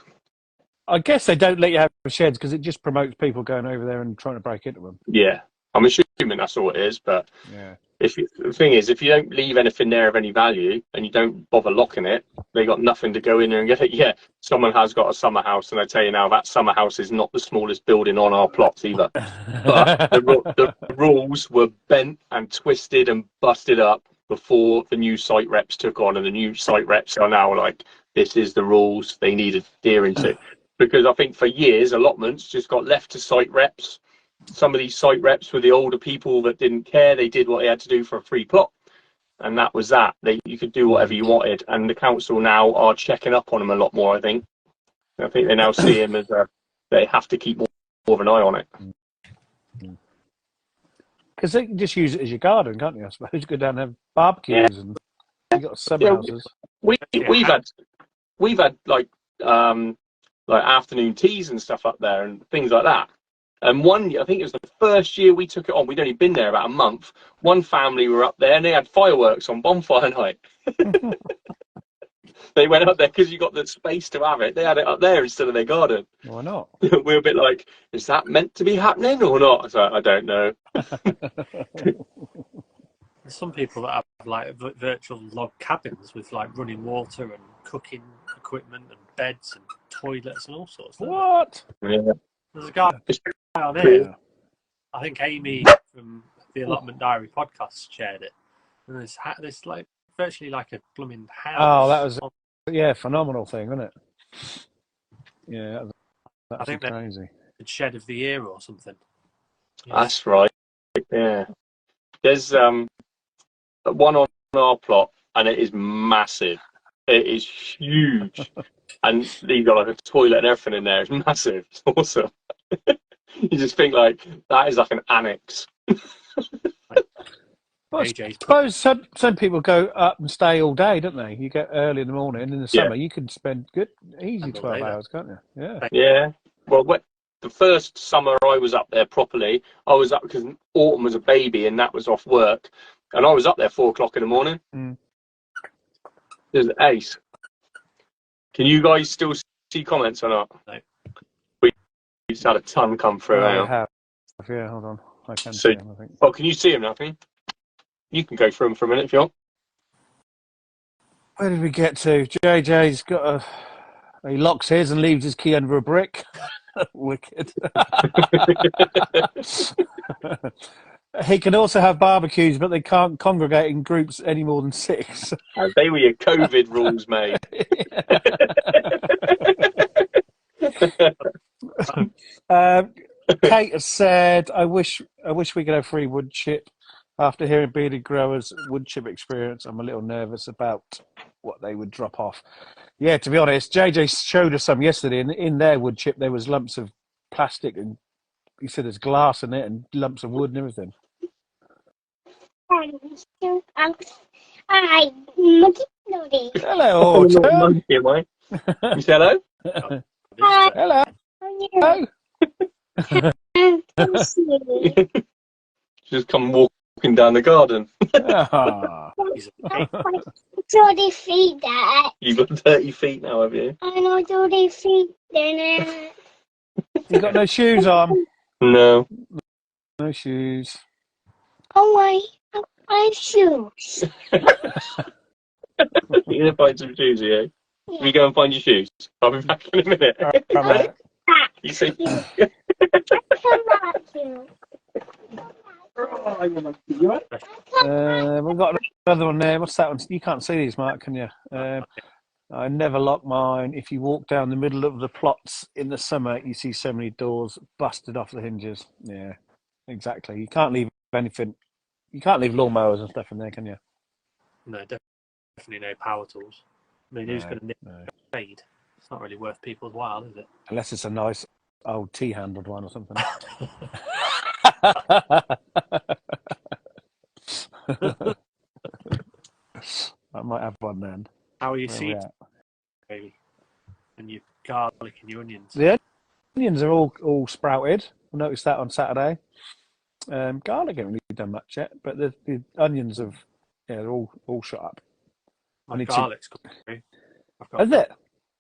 I guess they don't let you have sheds because it just promotes people going over there and trying to break into them. Yeah, I'm assuming that's all it is, but the thing is, if you don't leave anything there of any value and you don't bother locking it, they got nothing to go in there and get it. Yeah, someone has got a summer house, and I tell you now, that summer house is not the smallest building on our plots either. But the rules were bent and twisted and busted up before the new site reps took on, and the new site reps are now like, this is the rules they need adhering to. Because I think for years, allotments just got left to site reps. Some of these site reps were the older people that didn't care. They did what they had to do for a free plot. And that was that. You could do whatever you wanted. And the council now are checking up on them a lot more, I think. I think they now see them as they have to keep more of an eye on it. Because they can just use it as your garden, can't you? I suppose go down and have barbecues and you got summer houses. We've had like afternoon teas and stuff up there and things like that. And one year, I think it was the first year we took it on, we'd only been there about a month. One family were up there and they had fireworks on bonfire night. They went up there because you got the space to have it. They had it up there instead of their garden. Why not? We were a bit like, is that meant to be happening or not? I was like, I don't know. There's some people that have like virtual log cabins with like running water and cooking equipment and beds and toilets and all sorts. What? Yeah. There's a guy on here. I think Amy from the Allotment Diary podcast shared it. And there's like virtually like a blooming house. Oh, that was phenomenal thing, wasn't it? Yeah. I think they're crazy. the shed of the year or something. Yes. That's right. Yeah. There's one on our plot, and it is massive. It is huge, and you've got like a toilet and everything in there. It's massive. It's awesome. You just think like that is like an annex. Well, I AJ's suppose some people go up and stay all day, don't they? You get early in the morning. In the summer, you can spend easy Spend all 12 day there. hours, can't you? Yeah. Yeah. Well, the first summer I was up there properly, I was up because Autumn was a baby and that was off work, and I was up there 4 o'clock in the morning. Mm. It was ace. Can you guys still see comments or not? No. We just had a ton come through. I Now. have. Yeah, hold on. I can So- see them, I think. Oh, can you see him now? Can you? You can go through them for a minute if you want. Where did we get to? JJ's got he locks his and leaves his key under a brick. Wicked. He can also have barbecues, but they can't congregate in groups any more than 6. They were your COVID rules, mate. Kate has said, I wish we could have free wood chip. After hearing Bearded Growers' wood chip experience, I'm a little nervous about what they would drop off. Yeah, to be honest, JJ showed us some yesterday, and in their wood chip there was lumps of plastic, and he said there's glass in it and lumps of wood and everything. Hi, Hello, Oh, little Autumn. monkey, am I? You say hello? Hello. Just come walking down the garden. Ah. 30 feet that. You've got 30 feet now, have you? I know 30 feet then. You got no shoes on? No. No shoes. Oh, I have shoes. You're going to find some shoes, are you? Yeah. You go and find your shoes. I'll be back in a minute. Come out. You see? Come on, you. We've got another one there. What's that one? You can't see these, Mark, can you? I never lock mine. If you walk down the middle of the plots in the summer, you see so many doors busted off the hinges. Yeah, exactly. You can't leave anything. You can't leave lawnmowers and stuff in there, can you? No, definitely no power tools. I mean, who's No, going to nip no. trade? It's not really worth people's while, is it? Unless it's a nice old T-handled one or something. I might have one then. How are you Where we seeds, at? baby? And your garlic and your onions? The onions are all sprouted. I noticed that on Saturday. Garlic haven't really done much yet, but the onions have, they're all shot up. I My need to- garlic's coming through. I've got Is it?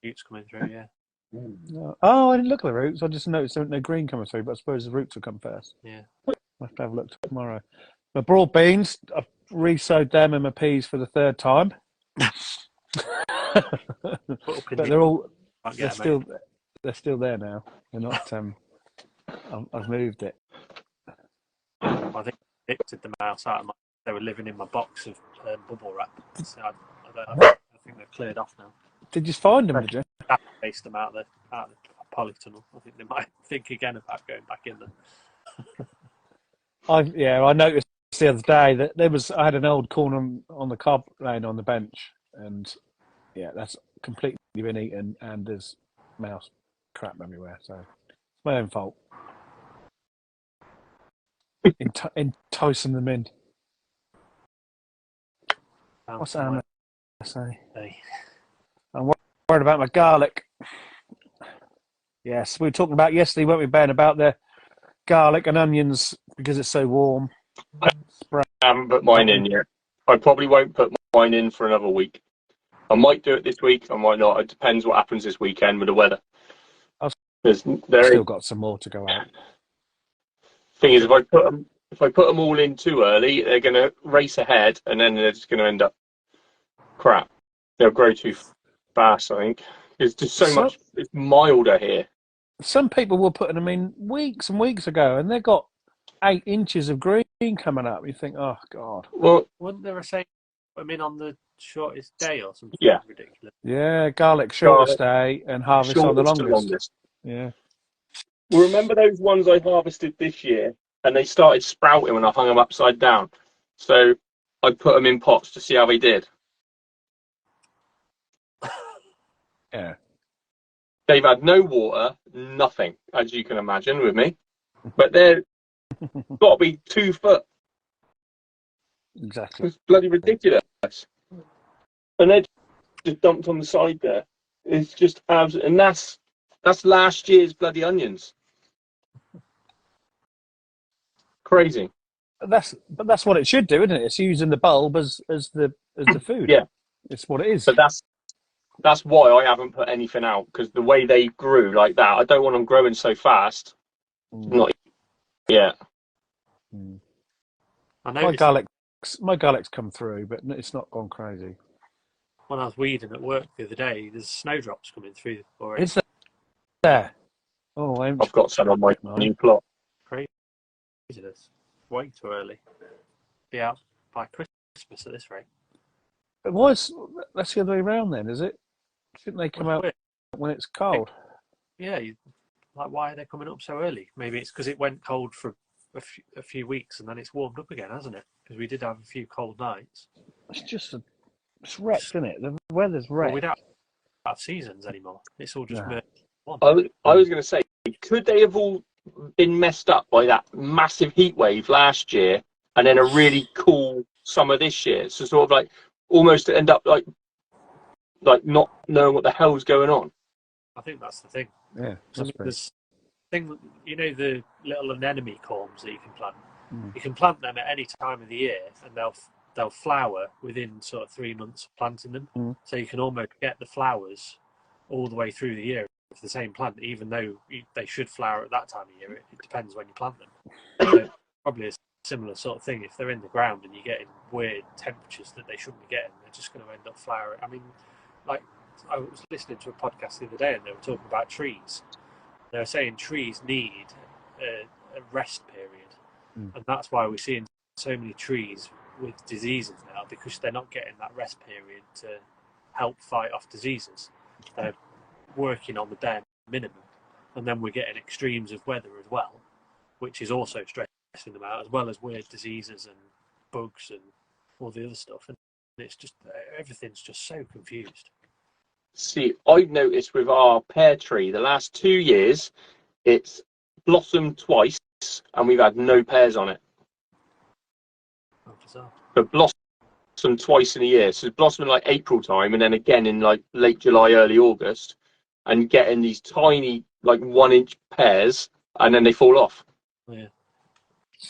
roots coming through, yeah. No. Oh, I didn't look at the roots. I just noticed there was no green coming through, but I suppose the roots will come first. Yeah. I'll have to have a look tomorrow. My broad beans, I've re-sowed them and my peas for the 3rd time. Put up in But the- they're Can't get 'em they're still there now. They're not. I've moved it. out. I think I lifted them out of they were living in my box of bubble wrap. So I think they've cleared off now. Did you find them? Did you? I chased them out of the polytunnel. I think they might think again about going back in there. I noticed the other day that I had an old corn on the cob laying on the bench, and yeah, that's completely been eaten, and there's mouse crap everywhere. So it's my own fault. Enticing them in. What's Anna say? Hey. I'm worried about my garlic. Yes, we were talking about yesterday, weren't we, Ben, about the garlic and onions because it's so warm. I haven't put mine in yet. I probably won't put mine in for another week. I might do it this week, I might not. It depends what happens this weekend with the weather. Still got some more to go out. Thing is, if I put them all in too early, they're going to race ahead, and then they're just going to end up crap. They'll grow too fast, I think. It's just so much. It's milder here. Some people were putting them in weeks and weeks ago, and they got 8 inches of green coming up. You think, oh God. Well, Wasn't there a saying put them in on the shortest day or something? Yeah. Ridiculous. Yeah, garlic shortest day and harvest on the longest. Yeah. Well, remember those ones I harvested this year, and they started sprouting when I hung them upside down. So I put them in pots to see how they did. Yeah. They've had no water, nothing, as you can imagine with me. But they're got to be 2 foot. Exactly. It's bloody ridiculous. And they're just dumped on the side there. It's just absolutely, and that's last year's bloody onions. Crazy. But that's what it should do, isn't it? It's using the bulb as the food. Yeah. It's what it is. But that's why I haven't put anything out, because the way they grew like that, I don't want them growing so fast. Not yet. I My garlic's come through, but it's not gone crazy. when I was weeding at work the other day, there's snowdrops coming through already. Is there? Oh, I've got some on my new plot. Craziness. Way too early. Be out by Christmas at this rate. But that's the other way around then, is it? Shouldn't they come out when it's cold? Yeah, why are they coming up so early? Maybe it's because it went cold for a few weeks and then it's warmed up again, hasn't it? Because we did have a few cold nights. It's wrecked, isn't it? The weather's wrecked. Well, we don't have seasons anymore. It's all just one. I was going to say, could they have all been messed up by that massive heat wave last year and then a really cool summer this year? So sort of like almost to end up like not knowing what the hell's going on. I think that's the thing. Yeah, there's thing, you know, the little anemone corms that you can plant. You can plant them at any time of the year, and they'll flower within sort of 3 months of planting them. So you can almost get the flowers all the way through the year of the same plant, even though they should flower at that time of year. It depends when you plant them. So probably a similar sort of thing. If they're in the ground and you're getting weird temperatures that they shouldn't be getting, they're just going to end up flowering. I mean, like, I was listening to a podcast the other day and they were talking about trees. They were saying trees need a rest period. And that's why we're seeing so many trees with diseases now, because they're not getting that rest period to help fight off diseases. They're working on the bare minimum. And then we're getting extremes of weather as well, which is also stressing them out, as well as weird diseases and bugs and all the other stuff. And it's just, everything's just so confused. See, I've noticed with our pear tree, the last 2 years, it's blossomed twice and we've had no pears on it. Oh, bizarre. But blossomed twice in a year. So it's blossoming like April time and then again in like late July, early August, and getting these tiny, like 1-inch pears, and then they fall off. Yeah.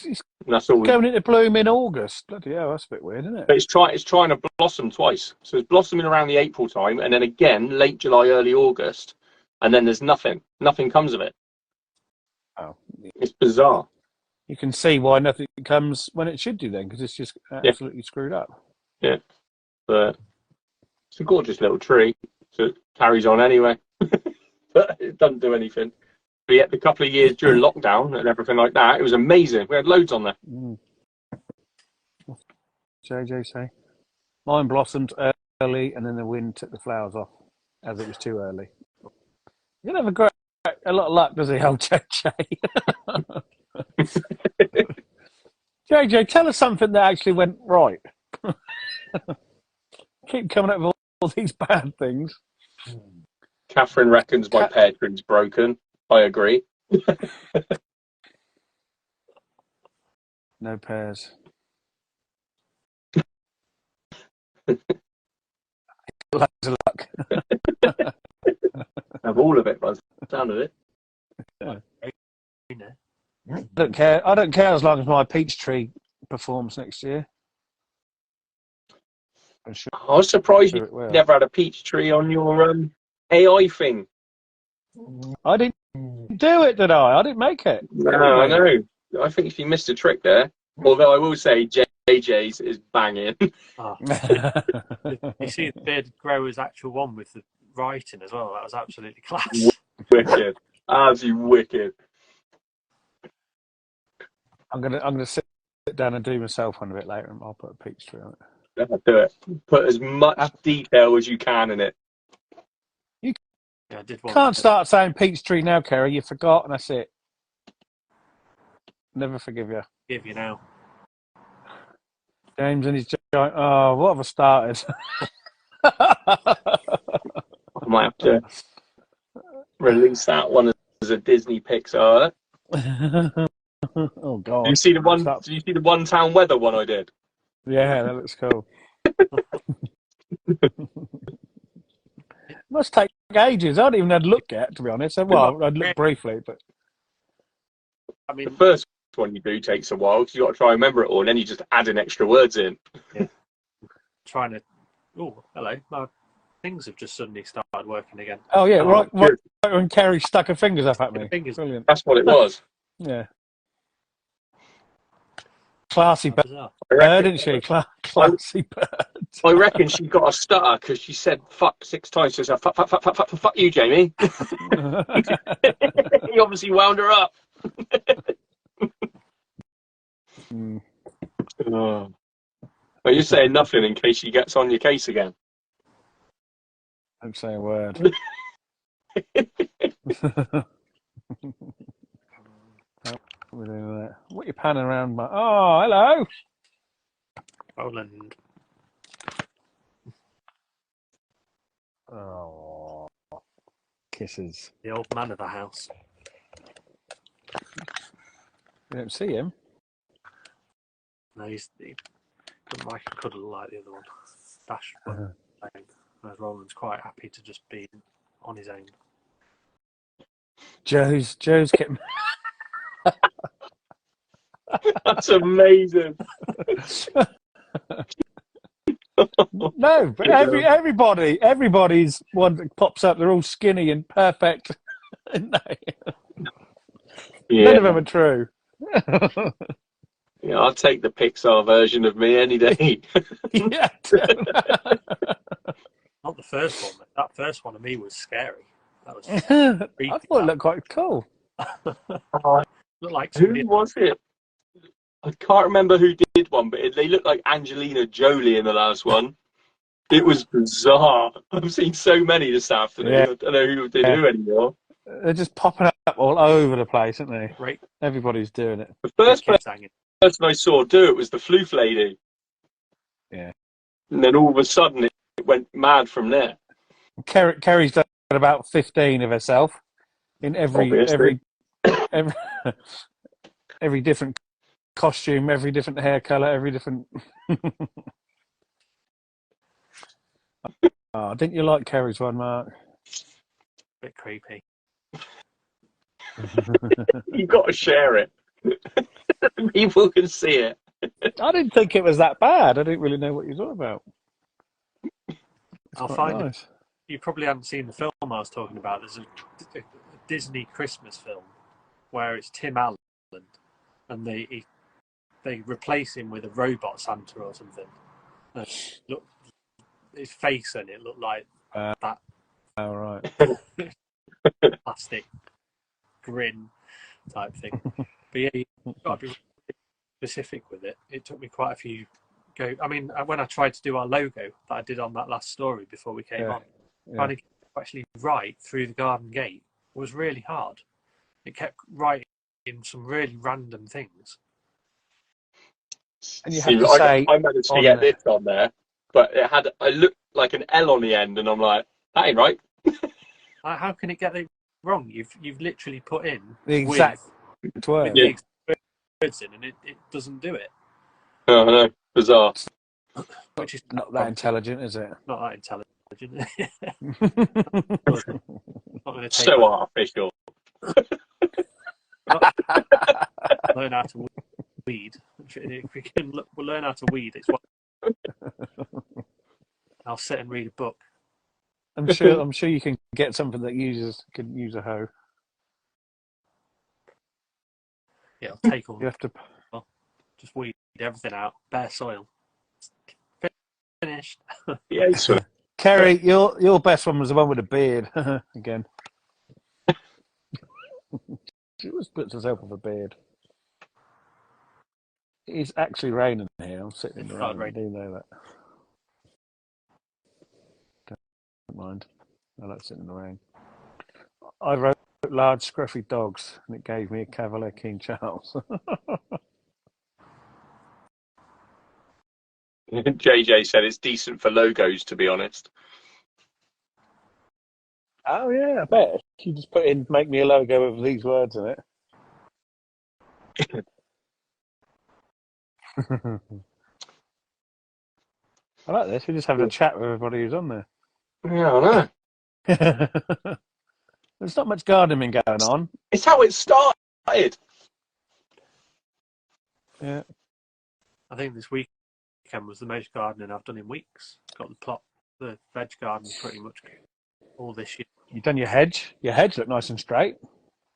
And that's all. Going into bloom in August. Bloody hell, that's a bit weird, isn't it? But it's trying to blossom twice. So it's blossoming around the April time, and then again late July, early August, and then there's nothing. Nothing comes of it. Oh, it's bizarre. You can see why nothing comes when it should do then, because it's just absolutely screwed up. Yeah, but it's a gorgeous little tree. So it carries on anyway, but it doesn't do anything. But yet the couple of years during lockdown and everything like that, it was amazing. We had loads on there. JJ say, mine blossomed early, and then the wind took the flowers off as it was too early. You don't have a lot of luck, does he, old JJ? JJ, tell us something that actually went right. Keep coming up with all these bad things. Catherine reckons my pear tree's broken. I agree. No pears. Loads of luck. Have all of it by the sound of it. Yeah. I don't care. I don't care as long as my peach tree performs next year. Sure, I was surprised you never had a peach tree on your AI thing. I didn't do it, did I? I didn't make it. No, I know. I think you missed a trick there. Although I will say JJ's is banging. Oh. You see the bearded grower's actual one with the writing as well. That was absolutely class. Wicked. Absolutely wicked. I'm gonna sit down and do myself one a bit later, and I'll put a peach tree on it. Do it. Put as much detail as you can in it. Yeah, I did one. Can't start saying Peachtree now, Kerry. You forgot, and that's it. Never forgive you. Give you now. James and his giant. Oh, what have I started? I might have to release that one as a Disney Pixar. Oh God! Did you see the one? Did you see the One Town Weather one I did? Yeah, that looks cool. Must take ages. I hadn't even had a look yet, to be honest. Well, I'd looked briefly, but I mean, the first one you do takes a while because you got to try and remember it all, and then you just adding extra words in. Yeah. Trying to. Oh, hello. My things have just suddenly started working again. oh yeah, right when Kerry stuck her fingers up at me. Fingers. Brilliant. That's what it was. Yeah. Classy bird, didn't she? Classy bird. I reckon she got a stutter because she said "fuck" 6 times. She said "fuck you, Jamie." He obviously wound her up. Oh. Well, you're saying nothing in case she gets on your case again. Don't say a word. What are you panning around? Oh, hello. Roland. Oh, kisses. The old man of the house. You don't see him. No, he doesn't like a cuddle like the other one. Dash. Whereas Roland's quite happy to just be on his own. Joe's getting. That's amazing. No, but everybody's one that pops up. They're all skinny and perfect. Aren't they? Yeah. None of them are true. Yeah, I'll take the Pixar version of me any day. Yeah. Not the first one. That first one of me was scary. That was. I thought it looked quite cool. Looked like Who was it? I can't remember who did one, but they looked like Angelina Jolie in the last one. It was bizarre. I've seen so many this afternoon. Yeah. I don't know who did who anymore. They're just popping up all over the place, aren't they? Right. Everybody's doing it. The first person I saw do it was the floof lady. Yeah. And then all of a sudden it went mad from there. Kerry's done about 15 of herself in every different costume, every different hair colour, every different. Oh, didn't you like Kerry's one, Mark? Bit creepy. You've got to share it. People can see it. I didn't think it was that bad. I didn't really know what you were talking about. I'll find it. You probably haven't seen the film I was talking about. There's a Disney Christmas film where it's Tim Allen and they replace him with a robot Santa or something. And look, his face and it looked like that. Oh, right. Plastic grin type thing. But yeah, you've got to be really specific with it. It took me quite a few I mean, when I tried to do our logo that I did on that last story before we came on, trying to get it actually right through the garden gate was really hard. It kept writing some really random things. And you have to say, I managed to get this on there, but I looked like an L on the end, and I'm like, that ain't right. How can it get it wrong? You've literally put in the exact word. The exact words in, and it doesn't do it. Oh, I know. Bizarre. Which is not that intelligent, is it? Not that intelligent. Not so artificial. Learn how to weed. If we can learn how to weed, it's what. I'll sit and read a book. I'm sure you can get something that can use a hoe. Yeah, I'll take all. You have to just weed everything out, bare soil. Finished. Yeah, Kerry, your best one was the one with a beard again. She always puts herself with a beard. It's actually raining here. I'm sitting in the rain. I do know that. Don't mind. I like sitting in the rain. I wrote large scruffy dogs, and it gave me a Cavalier King Charles. JJ said it's decent for logos, to be honest. Oh yeah, I bet. You just put in, make me a logo with these words in it. I like this. We're just having a chat with everybody who's on there. Yeah, I know. There's not much gardening going on. It's how it started. Yeah. I think this weekend was the most gardening I've done in weeks. Got the veg garden pretty much all this year. You've done your hedge. Your hedge looked nice and straight.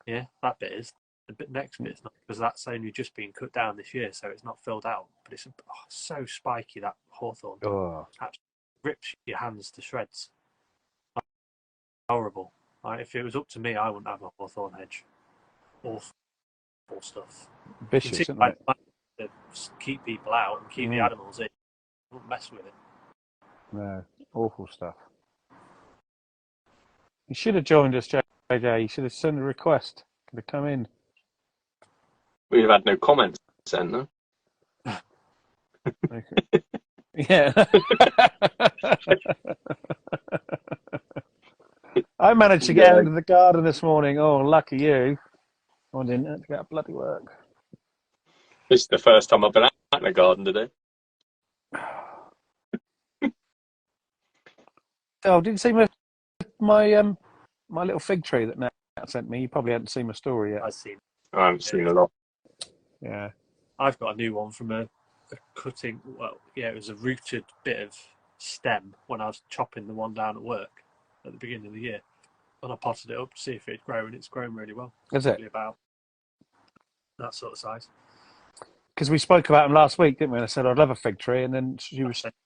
Yeah, that bit is. The next bit's not, because that's only just been cut down this year, so it's not filled out. But it's so spiky, that hawthorn. Oh. Absolutely rips your hands to shreds. Horrible. Like, if it was up to me, I wouldn't have a hawthorn hedge. Awful stuff. Vicious, isn't it? To keep people out and keep the animals in. Don't mess with it. No, awful stuff. You should have joined us, JJ. You should have sent a request. Could have come in. We'd have had no comments then, though. Yeah. I managed to get out of the garden this morning. Oh, lucky you. I didn't have to get up bloody work. This is the first time I've been out in the garden today. Oh, did you see my little fig tree that Nat sent me? You probably hadn't seen my story yet. I haven't seen a lot. Yeah. I've got a new one from a cutting. Well, yeah, it was a rooted bit of stem when I was chopping the one down at work at the beginning of the year, and I potted it up to see if it'd grow, and it's grown really well. Is it? Probably about that sort of size. Because we spoke about them last week, didn't we? And I said I'd love a fig tree, and then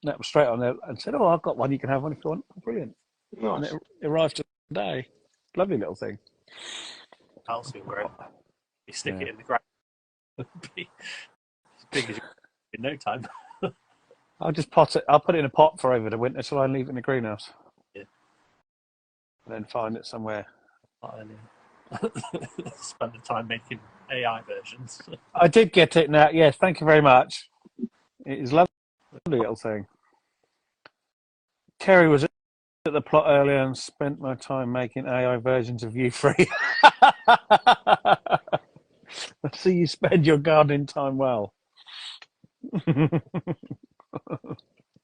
Nat was straight on there and said, "Oh, I've got one. You can have one if you want." Brilliant. Nice. And it arrived today. Lovely little thing. That'll soon grow. You stick it in the ground, be as big as you in no time. I'll just pot it. I'll put it in a pot for over the winter, so I leave it in the greenhouse. Yeah. And then find it somewhere. Spend the time making AI versions. I did get it now. Yes, thank you very much. It is lovely little thing. Kerry was at the plot earlier and spent my time making AI versions of you free. I see you spend your gardening time well.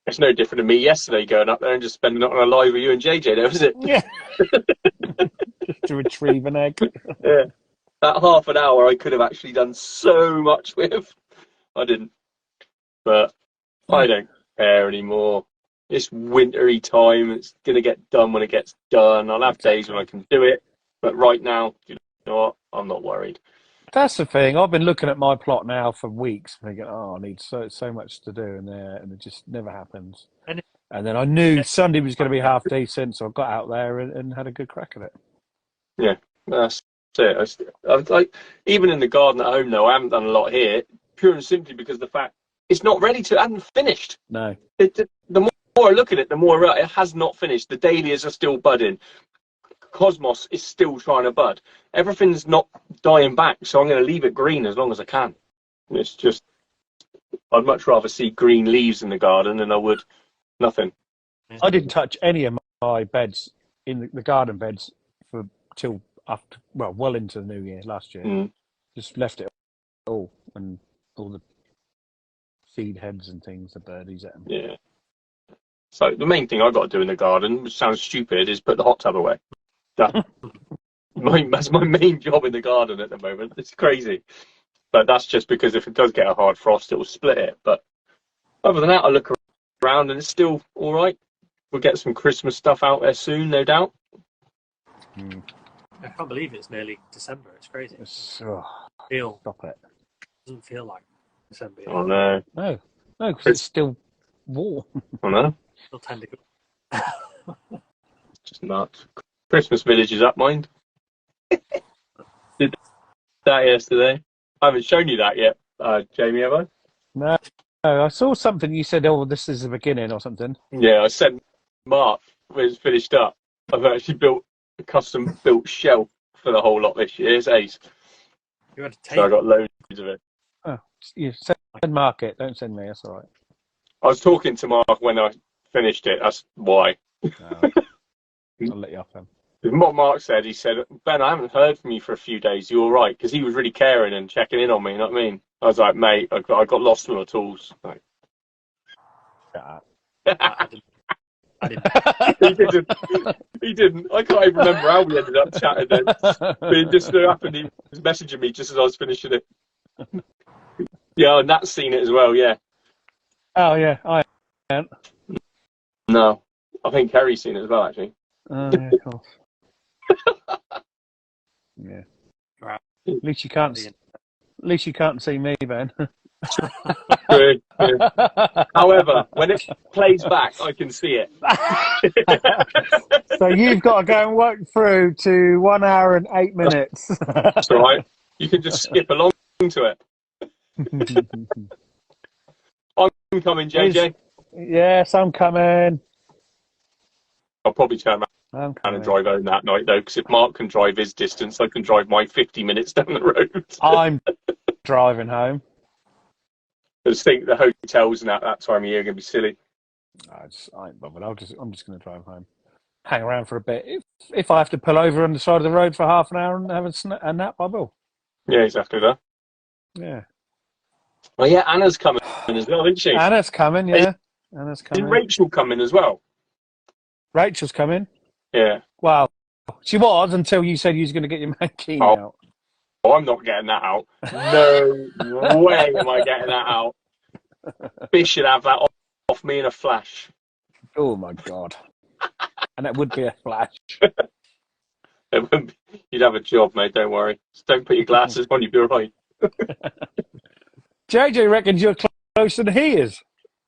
It's no different to me yesterday going up there and just spending it on a live with you and JJ, though, is it? Yeah. Just to retrieve an egg. Yeah. That half an hour I could have actually done so much with. I didn't. But I don't care anymore. It's wintry time. It's going to get done when it gets done. I'll have days when I can do it. But right now, you know what? I'm not worried. That's the thing. I've been looking at my plot now for weeks, thinking, "Oh, I need so much to do in there," and it just never happens. And then I knew Sunday was going to be half decent, so I got out there and had a good crack at it. Yeah, that's it. I like, even in the garden at home, though, I haven't done a lot here, pure and simply because the fact it's not ready to, it hasn't finished. No. The more I look at it, the more it has not finished. The dahlias are still budding. Cosmos is still trying to bud. Everything's not dying back, so I'm going to leave it green as long as I can. It's just, I'd much rather see green leaves in the garden than I would nothing. I didn't touch any of my beds in the garden beds till after, well into the new year last year. Just left it all, and all the seed heads and things, the birdies at them. Yeah. So the main thing I've got to do in the garden, which sounds stupid, is put the hot tub away. That's my main job in the garden at the moment. It's crazy. But that's just because if it does get a hard frost, it will split it. But other than that, I look around and it's still all right. We'll get some Christmas stuff out there soon, no doubt. I can't believe it's nearly December. It's crazy. Stop it. Doesn't feel like December. Oh, no. No, because it's still warm. Oh, no. Still 10 degrees. Just nuts. Christmas Village is up, mind. Did that yesterday. I haven't shown you that yet, Jamie, have I? No, I saw something. You said, "Oh, this is the beginning" or something. Yeah, I sent Marc when it's finished up. I've actually built a custom built shelf for the whole lot this year. It's ace. You had a So I table. got loads of it. Oh, you send Mark it. Don't send me. That's all right. I was talking to Mark when I finished it. That's why. No, I'll let you off then. What Mark said, he said, Ben, I haven't heard from you for a few days. You all right? Because he was really caring and checking in on me. You know what I mean? I was like, mate, I got lost with my tools. Like, Shut up. I didn't. he didn't. He didn't. I can't even remember how we ended up chatting then. But it just so happened he was messaging me just as I was finishing it. Yeah, and Nat's seen it as well. Yeah. Oh yeah, I haven't. No, I think Kerry's seen it as well. Actually. Yeah, of course. Yeah. Right. At least you can't see me, Ben. Good, good. However, when it plays back, I can see it. So you've got to go and work through to 1 hour and 8 minutes. That's all right. You can just skip along to it. I'm coming, JJ. Yes, I'm coming. I'll probably turn around I'm and coming. drive home that night, though, because if Mark can drive his distance, I can drive my 50 minutes down the road. I'm driving home. I just think the hotels and that time of year are going to be silly. I ain't bothered. I'm just going to drive home. Hang around for a bit. If I have to pull over on the side of the road for half an hour and have a nap, I will. Yeah, exactly that. Yeah. Well, yeah, Anna's coming as well, isn't she? Anna's coming, yeah. Anna's Is coming. Rachel coming as well? Rachel's coming. Yeah. Well, she was until you said you was going to get your mankini out. Oh, I'm not getting that out. No way am I getting that out. Fish should have that off me in a flash. Oh, my God. And that would be a flash. You'd have a job, mate, don't worry. Just don't put your glasses on, you'll be all right. JJ reckons you're closer than he is.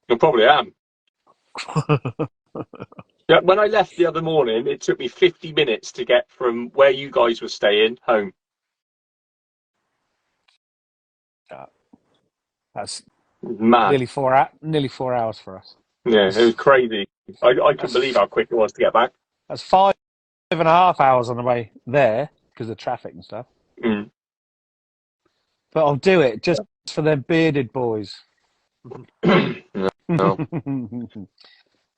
I probably am. Yeah, when I left the other morning, it took me 50 minutes to get from where you guys were staying home. That's Mad. nearly 4 hours for us. Yeah, it was crazy. I couldn't believe how quick it was to get back. That's 5.5 hours on the way there because of traffic and stuff. Mm. But I'll do it just for them bearded boys. No.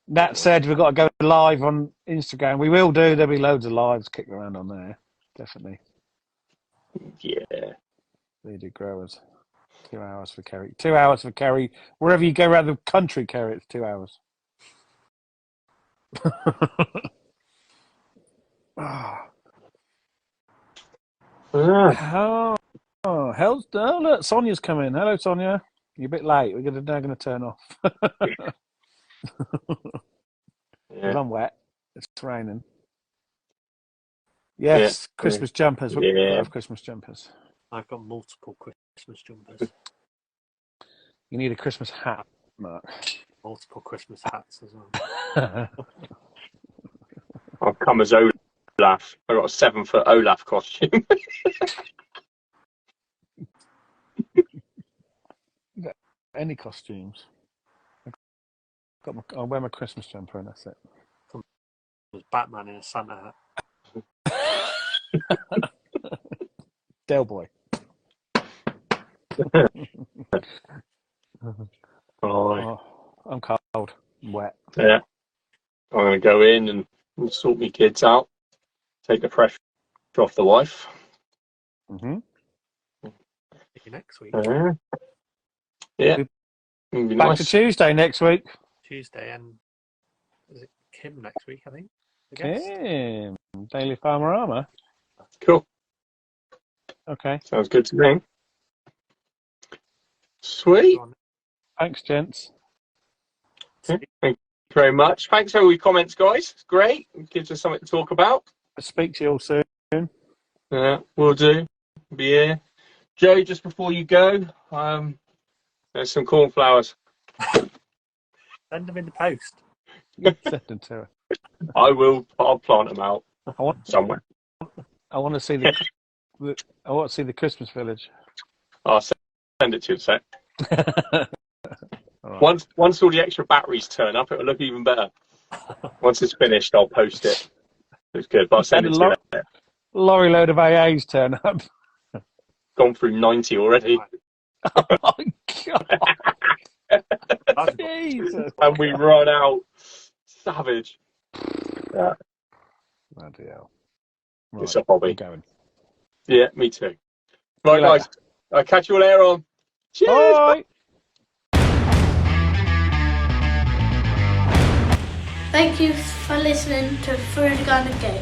That said, we've got to go live on Instagram. We will do. There'll be loads of lives kicking around on there. Definitely. Yeah. Bearded growers. 2 hours for Kerry. 2 hours for Kerry. Wherever you go around the country, Kerry, it's 2 hours. Oh, look, Sonia's coming. Hello, Sonia. You're a bit late. We're now going to turn off. Yeah. I'm wet. It's raining. Yes, Yeah. Christmas jumpers. Yeah. We have Christmas jumpers. I've got multiple Christmas jumpers. You need a Christmas hat, Mark. Multiple Christmas hats as well. I've come as Olaf. I've got a 7-foot Olaf costume. Any costumes? I'll wear my Christmas jumper and that's it. There's Batman in a Santa hat. Del Boy. Oh, I'm cold. I'm wet. Yeah. I'm going to go in and sort my kids out. Take the pressure off the wife. See you next week. Yeah. Back Nice. to Tuesday next week. Tuesday, and is it Kim next week, I think? I guess. Kim, Daily Farmerama. Cool. Okay. Sounds good to me. Sweet. Thanks, gents. Thank you very much. Thanks for all your comments, guys. It's great. It gives us something to talk about. I'll speak to you all soon. Yeah, we'll do. Be here. Joe, just before you go, there's some cornflowers. Send them in the post. Send them to her. I'll plant them out somewhere. I want to see the Christmas village. I'll send it to you in a sec. Right. Once all the extra batteries turn up, it'll look even better. Once it's finished, I'll post it. It's good, but I'll send it to you. Lorry load of AAs turn up. Gone through 90 already. Oh my God. That's Jesus. And we run out. Savage. Yeah, Bloody hell. it's a hobby. I'm going. Yeah, me too. See Right, you later. guys. I'll catch you all later on. Cheers. Bye. Thank you for listening to Through the Garden Gate.